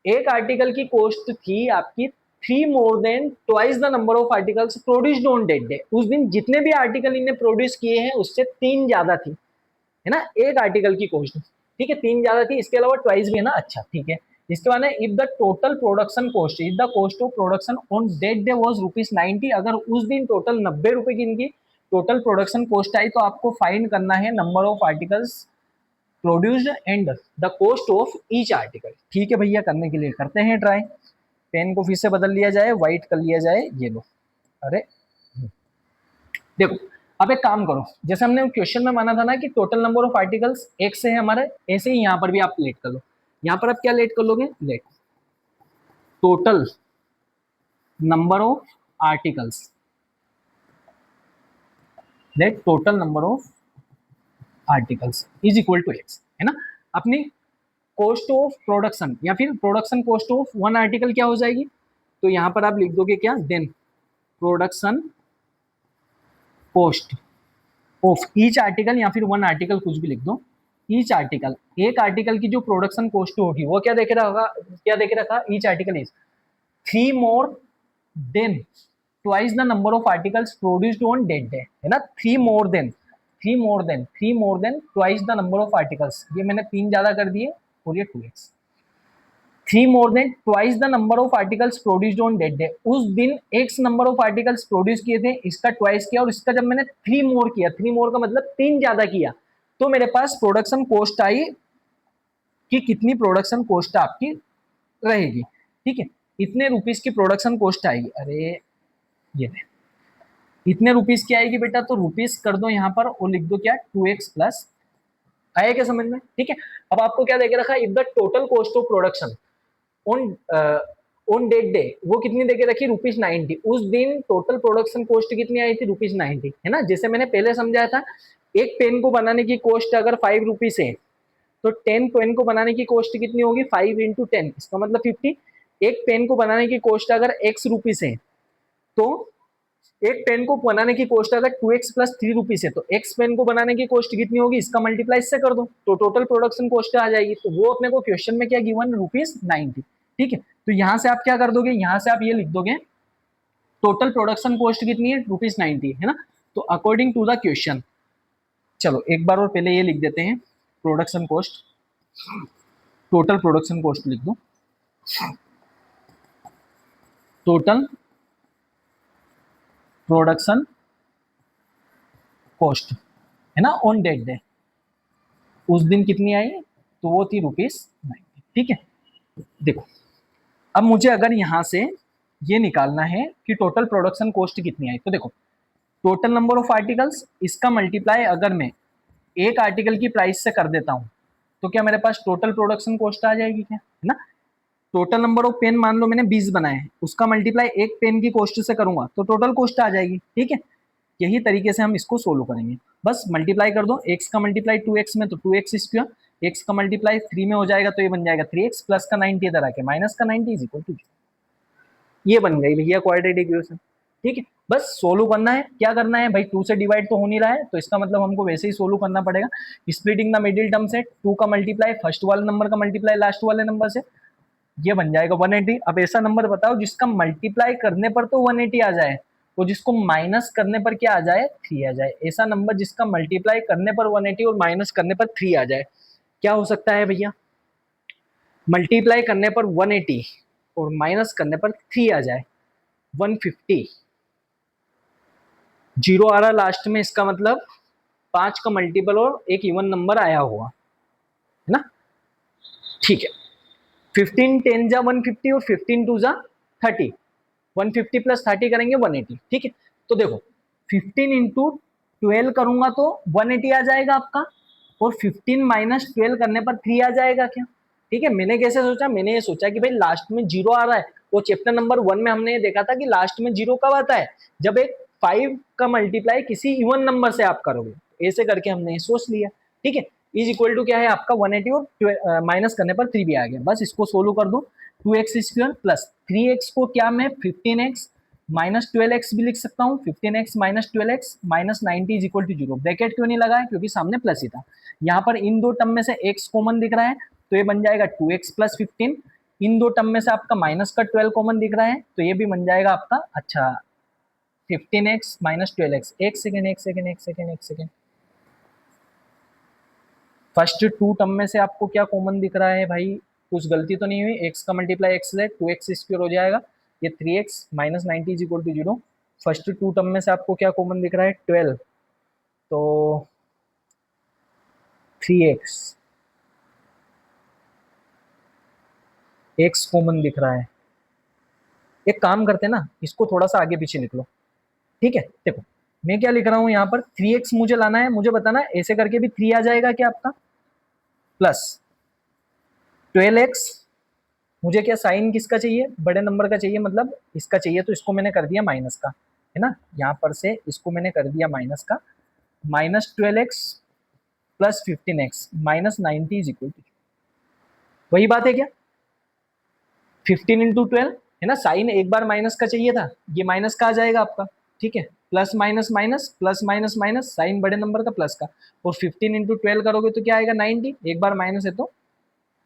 एक आर्टिकल की कॉस्ट थी आपकी 3 more than twice the number of articles produced on that day. उस दिन जितने भी आर्टिकल इन्हें प्रोड्यूस किए हैं उससे 3 ज्यादा थी, है ना, एक आर्टिकल की कॉस्ट, ठीक है, 3 ज्यादा थी, इसके अलावा ट्वाइस भी है ना, अच्छा ठीक है। इसके बाद if the total production cost, if the cost of production on that day was ₹90, अगर उस दिन टोटल 90 रुपए की इनकी टोटल प्रोडक्शन कॉस्ट आई, तो आपको फाइंड करना है number of articles produced and the cost of each article. ठीक है भैया, करने के लिए करते हैं ट्राई। पेन को फिर से बदल लिया जाए, व्हाइट कर लिया जाए, ये लो। अरे देखो, अब एक काम करो, जैसे हमने क्वेश्चन में माना था ना कि टोटल नंबर ऑफ आर्टिकल्स एक से है हमारे, ऐसे ही यहाँ पर भी आप लेट कर लो। यहाँ पर आप क्या लेट कर लोगे, let total number of articles, let total number of articles is equal to x, है ना। अपनी कॉस्ट ऑफ प्रोडक्शन या फिर production cost of one article क्या हो जाएगी, तो यहाँ पर आप लिख दोगे क्या, then production cost of each article, या फिर वन आर्टिकल, कुछ भी लिख दो, ईच आर्टिकल, एक आर्टिकल की जो प्रोडक्शन कॉस्ट होगी वो क्या देखे रखा, क्या देखे रखा, each article is 3 more than twice the number of articles produced on that day, है ना। 3 more than, 3 more than twice the number of articles, ये मैंने 3 ज्यादा कर दिए और ये 2x। 3 more than twice the number of articles produced on that day, उस दिन x number of articles produce किए थे, इसका ट्वाइस किया, और इसका जब मैंने 3 मोर किया, 3 मोर का मतलब 3 ज्यादा किया, तो मेरे पास प्रोडक्शन कॉस्ट आई कि कितनी प्रोडक्शन कॉस्ट आपकी रहेगी, ठीक है, इतने रुपीस की प्रोडक्शन कॉस्ट आएगी। अरे ये इतने रुपीस की आएगी बेटा, तो रुपीस कर दो यहाँ पर और लिख दो क्या, 2x प्लस, आया क्या समझ में, ठीक है। अब आपको क्या देके रखा, if the total cost of production on on that day, वो कितनी देके रखी, ₹90, उस दिन टोटल प्रोडक्शन कॉस्ट कितनी आई थी, ₹90, है ना। जैसे मैंने पहले समझाया था, एक पेन को बनाने की कॉस्ट अगर 5 रुपीस है, तो 10 पेन को बनाने की कॉस्ट कितनी होगी, 5 इंटू 10, इसका मतलब 50। एक पेन को बनाने की कॉस्ट अगर x रुपीस है, तो एक पेन को बनाने की कॉस्ट अगर 2x प्लस 3 रुपीस है, तो x पेन को बनाने की कॉस्ट कितनी होगी, इसका मल्टीप्लाई इससे कर दो, तो टोटल प्रोडक्शन कॉस्ट आ जाएगी। तो वो अपने को क्वेश्चन में क्या गिवन, ₹90, ठीक है। तो यहाँ से आप क्या कर दोगे, यहाँ से आप ये लिख दोगे टोटल प्रोडक्शन कॉस्ट कितनी है, ₹90, है ना। तो अकॉर्डिंग टू द क्वेश्चन, चलो एक बार और पहले ये लिख देते हैं, production cost, total production cost लिख दो, टोटल प्रोडक्शन कॉस्ट, है ना, ऑन डेट डे, उस दिन कितनी आई, तो वो थी ₹90, ठीक है। देखो, अब मुझे अगर यहां से ये निकालना है कि टोटल प्रोडक्शन कॉस्ट कितनी आई, तो देखो टोटल नंबर ऑफ आर्टिकल्स, इसका मल्टीप्लाई अगर मैं एक आर्टिकल की प्राइस से कर देता हूं, तो क्या मेरे पास टोटल प्रोडक्शन कॉस्ट आ जाएगी क्या, है ना। टोटल नंबर ऑफ पेन मान लो मैंने 20 बनाए हैं, उसका मल्टीप्लाई एक पेन की कॉस्ट से करूंगा तो टोटल कॉस्ट आ जाएगी, ठीक है। यही तरीके से हम इसको सोल्व करेंगे, बस मल्टीप्लाई कर दो, x का मल्टीप्लाई 2x में तो 2x स्क्वायर, x का मल्टीप्लाई 3 में हो जाएगा तो ये बन जाएगा 3x प्लस का 90 इधर आके माइनस का 90 इज इक्वल टू, ये बन गई भैया क्वाड्रेटिक इक्वेशन, ठीक है। बस सोल्व करना है, क्या करना है भाई, 2 से डिवाइड तो हो नहीं रहा है, तो इसका मतलब हमको वैसे ही सोल्व करना पड़ेगा, स्प्लिटिंग द मिडिल टर्म से 2 का मल्टीप्लाई फर्स्ट वाले नंबर का मल्टीप्लाई लास्ट वाले नंबर से, ये बन जाएगा 180। अब ऐसा नंबर बताओ जिसका मल्टीप्लाई करने पर तो 180 आ जाए, तो जिसको माइनस करने पर क्या आ जाए, 3 आ जाए। ऐसा नंबर जिसका मल्टीप्लाई करने पर 180 और माइनस करने पर 3 आ जाए, क्या हो सकता है भैया, मल्टीप्लाई करने पर 180 और माइनस करने पर 3 आ जाए, 150, जीरो आ रहा लास्ट में, इसका मतलब 5 का मल्टीपल और एक इवन नंबर आया हुआ, है ना, ठीक है। 15 10 जा 150 और 15 2 जा 30, 150 प्लस 30 करेंगे 180, ठीक है। तो देखो 15 इंटू 12 करूंगा तो 180 आ जाएगा आपका, और 15 माइनस 12 करने पर 3 आ जाएगा क्या, ठीक है। मैंने कैसे सोचा, मैंने ये सोचा कि भाई लास्ट में जीरो आ रहा है, वो चैप्टर नंबर 1 में हमने ये देखा था कि लास्ट में जीरो कब आता है, जब एक 5 का मल्टीप्लाई किसी इवन नंबर से आप करोगे, ऐसे करके हमने सोच लिया, ठीक है। इज इक्वल टू क्या है आपका 180 और माइनस करने पर 3 भी आ गया, बस इसको सोल्व कर दो, 2x स्क्वायर प्लस 3x को क्या मैं 15x माइनस 12x भी लिख सकता हूँ, 15x minus 12x minus 90 is equal to 0, bracket क्यों नहीं लगाया, क्योंकि सामने प्लस ही था। यहाँ पर इन दो टर्म में से x कॉमन दिख रहा है, तो ये बन जाएगा 2x प्लस 15, इन दो टर्म में से आपका माइनस का 12 कॉमन दिख रहा है, तो ये भी बन जाएगा आपका, अच्छा 15x माइनस 12x। एक सेकेंड, फर्स्ट टू टर्म में से आपको क्या कॉमन दिख रहा है भाई? कुछ गलती तो नहीं हुई? x का मल्टीप्लाई x से 2x स्क्वायर हो जाएगा, ये 3x minus 90 is equal to 0। First two term में से आपको क्या कॉमन दिख रहा है? 12, तो 3x, x कॉमन दिख रहा है। एक काम करते हैं ना, इसको थोड़ा सा आगे पीछे लिख लो, ठीक है? देखो मैं क्या लिख रहा हूं यहाँ पर, 3x मुझे लाना है, मुझे बताना ऐसे करके भी 3 आ जाएगा क्या आपका, प्लस 12x, मुझे क्या साइन किसका चाहिए? बड़े नंबर का चाहिए, मतलब इसका चाहिए, तो इसको मैंने कर दिया माइनस का, है ना? यहाँ पर से इसको मैंने कर दिया माइनस का, minus 12x plus 15x minus 90 is equal to, वही बात है क्या? 15 इंटू 12 है ना, साइन एक बार माइनस का चाहिए था, ये माइनस का आ जाएगा आपका, ठीक है? Plus minus minus, plus minus minus, sign बड़े नंबर का प्लस का, और 15 इंटू 12 करोगे तो क्या आएगा? 90, एक बार माइनस है तो,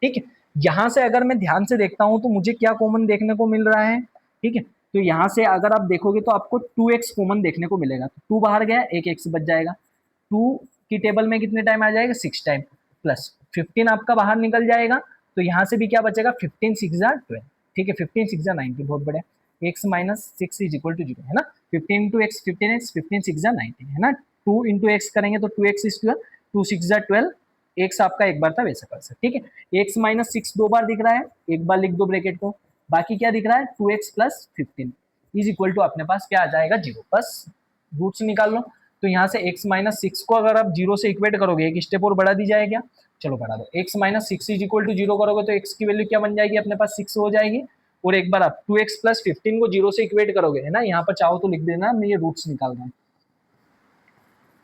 ठीक है? यहां से अगर मैं ध्यान से देखता हूं तो मुझे क्या कॉमन देखने को मिल रहा है, ठीक है? तो यहां से अगर आप देखोगे तो आपको 2x कॉमन देखने को मिलेगा, तो 2 बाहर गया, एक x बच जाएगा, 2 की टेबल में कितने टाइम आ जाएगा? 6 टाइम, प्लस 15 आपका बाहर निकल जाएगा, तो यहाँ से भी क्या बचेगा? 15 6 12, ठीक है? 15 6 90, बहुत बढ़िया, x minus 6 is equal to 0, है ना? 15 इंटू एक्स 15x, 15 6 90, है ना? 2 इंटू एक्स करेंगे तो 2x स्क्वायर, 2 6 12, एक्स आपका एक बार था वैसा कर सकते, ठीक है? x माइनस 6 दो बार दिख रहा है, एक बार लिख दो ब्रैकेट को, बाकी क्या दिख रहा है? 2x plus 15 is equal to अपने पास क्या आ जाएगा? 0, बस रूट्स निकाल लो। तो यहाँ से x माइनस 6 को अगर आप 0 से इक्वेट करोगे, एक स्टेप और बढ़ा दी जाए क्या? चलो बढ़ा दो, x minus 6 is equal to 0 करोगे तो x की वैल्यू क्या बन जाएगी अपने पास? 6 हो जाएगी, और एक बार आप 2x प्लस 15 को 0 से इक्वेट करोगे, है ना? यहाँ पर चाहो तो लिख देना, मैं ये रूट्स निकाल रहा हूँ।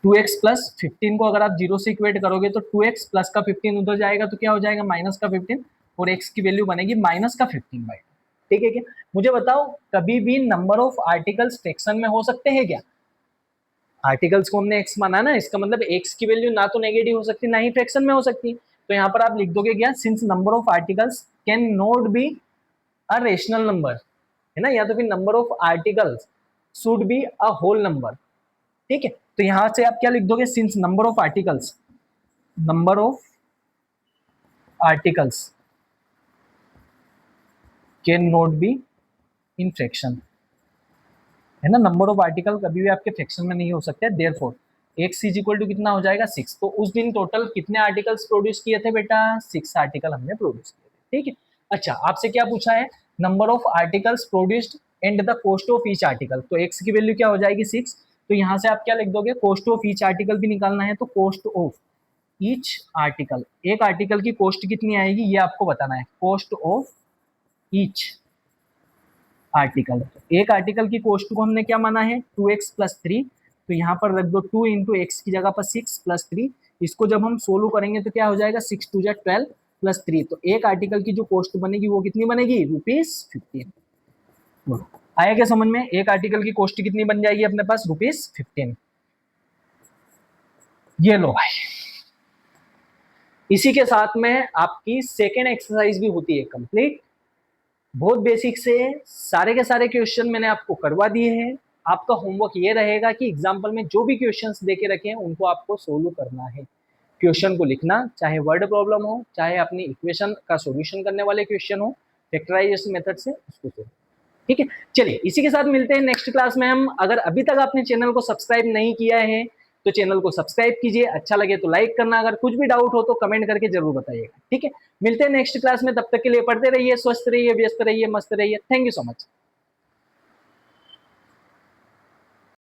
2x प्लस 15 को अगर आप 0 से इक्वेट करोगे तो 2x प्लस का 15 उधर जाएगा तो क्या हो जाएगा? माइनस का 15, और x की वैल्यू बनेगी माइनस का 15/2, ठीक है क्या? मुझे बताओ, कभी भी नंबर ऑफ आर्टिकल्स फ्रैक्शन में हो सकते हैं क्या? आर्टिकल्स को हमने x माना ना, इसका मतलब x की वैल्यू ना तो नेगेटिव हो सकती, ना ही फ्रैक्शन में हो सकती। तो यहाँ पर आप लिख दोगे क्या? Since number of articles can not be a rational number, है ना? या तो फिर number of articles should be a whole number, ठीक है? तो यहां से आप क्या लिख दोगे? Since number of articles can not be in fraction, है ना? नंबर ऑफ आर्टिकल कभी भी आपके फ्रैक्शन में नहीं हो सकते, therefore x is equal to कितना हो जाएगा? 6। तो उस दिन टोटल कितने आर्टिकल्स प्रोड्यूस किए थे बेटा? 6 आर्टिकल हमने प्रोड्यूस किए थे, ठीक है? अच्छा, आपसे क्या पूछा है? Number of articles produced and the cost of each article, तो x की वैल्यू क्या हो जाएगी? 6। तो यहाँ से आप क्या लिख दोगे? कॉस्ट ऑफ ईच आर्टिकल भी निकालना है, तो कॉस्ट ऑफ ईच आर्टिकल, एक आर्टिकल की कॉस्ट कितनी आएगी ये आपको बताना है, कॉस्ट ऑफ ईच आर्टिकल। एक आर्टिकल की कॉस्ट को हमने क्या माना है? 2x प्लस 3, तो यहाँ पर रख दो 2 इंटू एक्स की जगह पर 6 प्लस 3, इसको जब हम सोल्व करेंगे तो क्या हो जाएगा? 6 2 जा 12 प्लस 3, तो एक आर्टिकल की जो कॉस्ट बनेगी वो कितनी बनेगी? ₹15। आया क्या समझ में? एक आर्टिकल की कॉस्ट कितनी बन जाएगी अपने पास? ₹15। ये लो भाई, इसी के साथ में आपकी सेकेंड एक्सरसाइज भी होती है कंप्लीट। बहुत बेसिक से सारे के सारे क्वेश्चन मैंने आपको करवा दिए हैं। आपका होमवर्क ये रहेगा कि एग्जाम्पल में जो भी क्वेश्चंस देके रखे हैं उनको आपको सोल्व करना है। क्वेश्चन को लिखना, चाहे वर्ड प्रॉब्लम हो, चाहे अपनी इक्वेशन का सॉल्यूशन करने वाले क्वेश्चन हो, फैक्टराइजेशन मेथड से उसको सोल्व, ठीक है? चलिए, इसी के साथ मिलते हैं नेक्स्ट क्लास में हम। अगर अभी तक आपने चैनल को सब्सक्राइब नहीं किया है तो चैनल को सब्सक्राइब कीजिए, अच्छा लगे तो लाइक करना, अगर कुछ भी डाउट हो तो कमेंट करके जरूर बताइएगा, ठीक है? मिलते हैं नेक्स्ट क्लास में, तब तक के लिए पढ़ते रहिए, स्वस्थ रहिए, व्यस्त रहिए, मस्त रहिए। Thank you so much.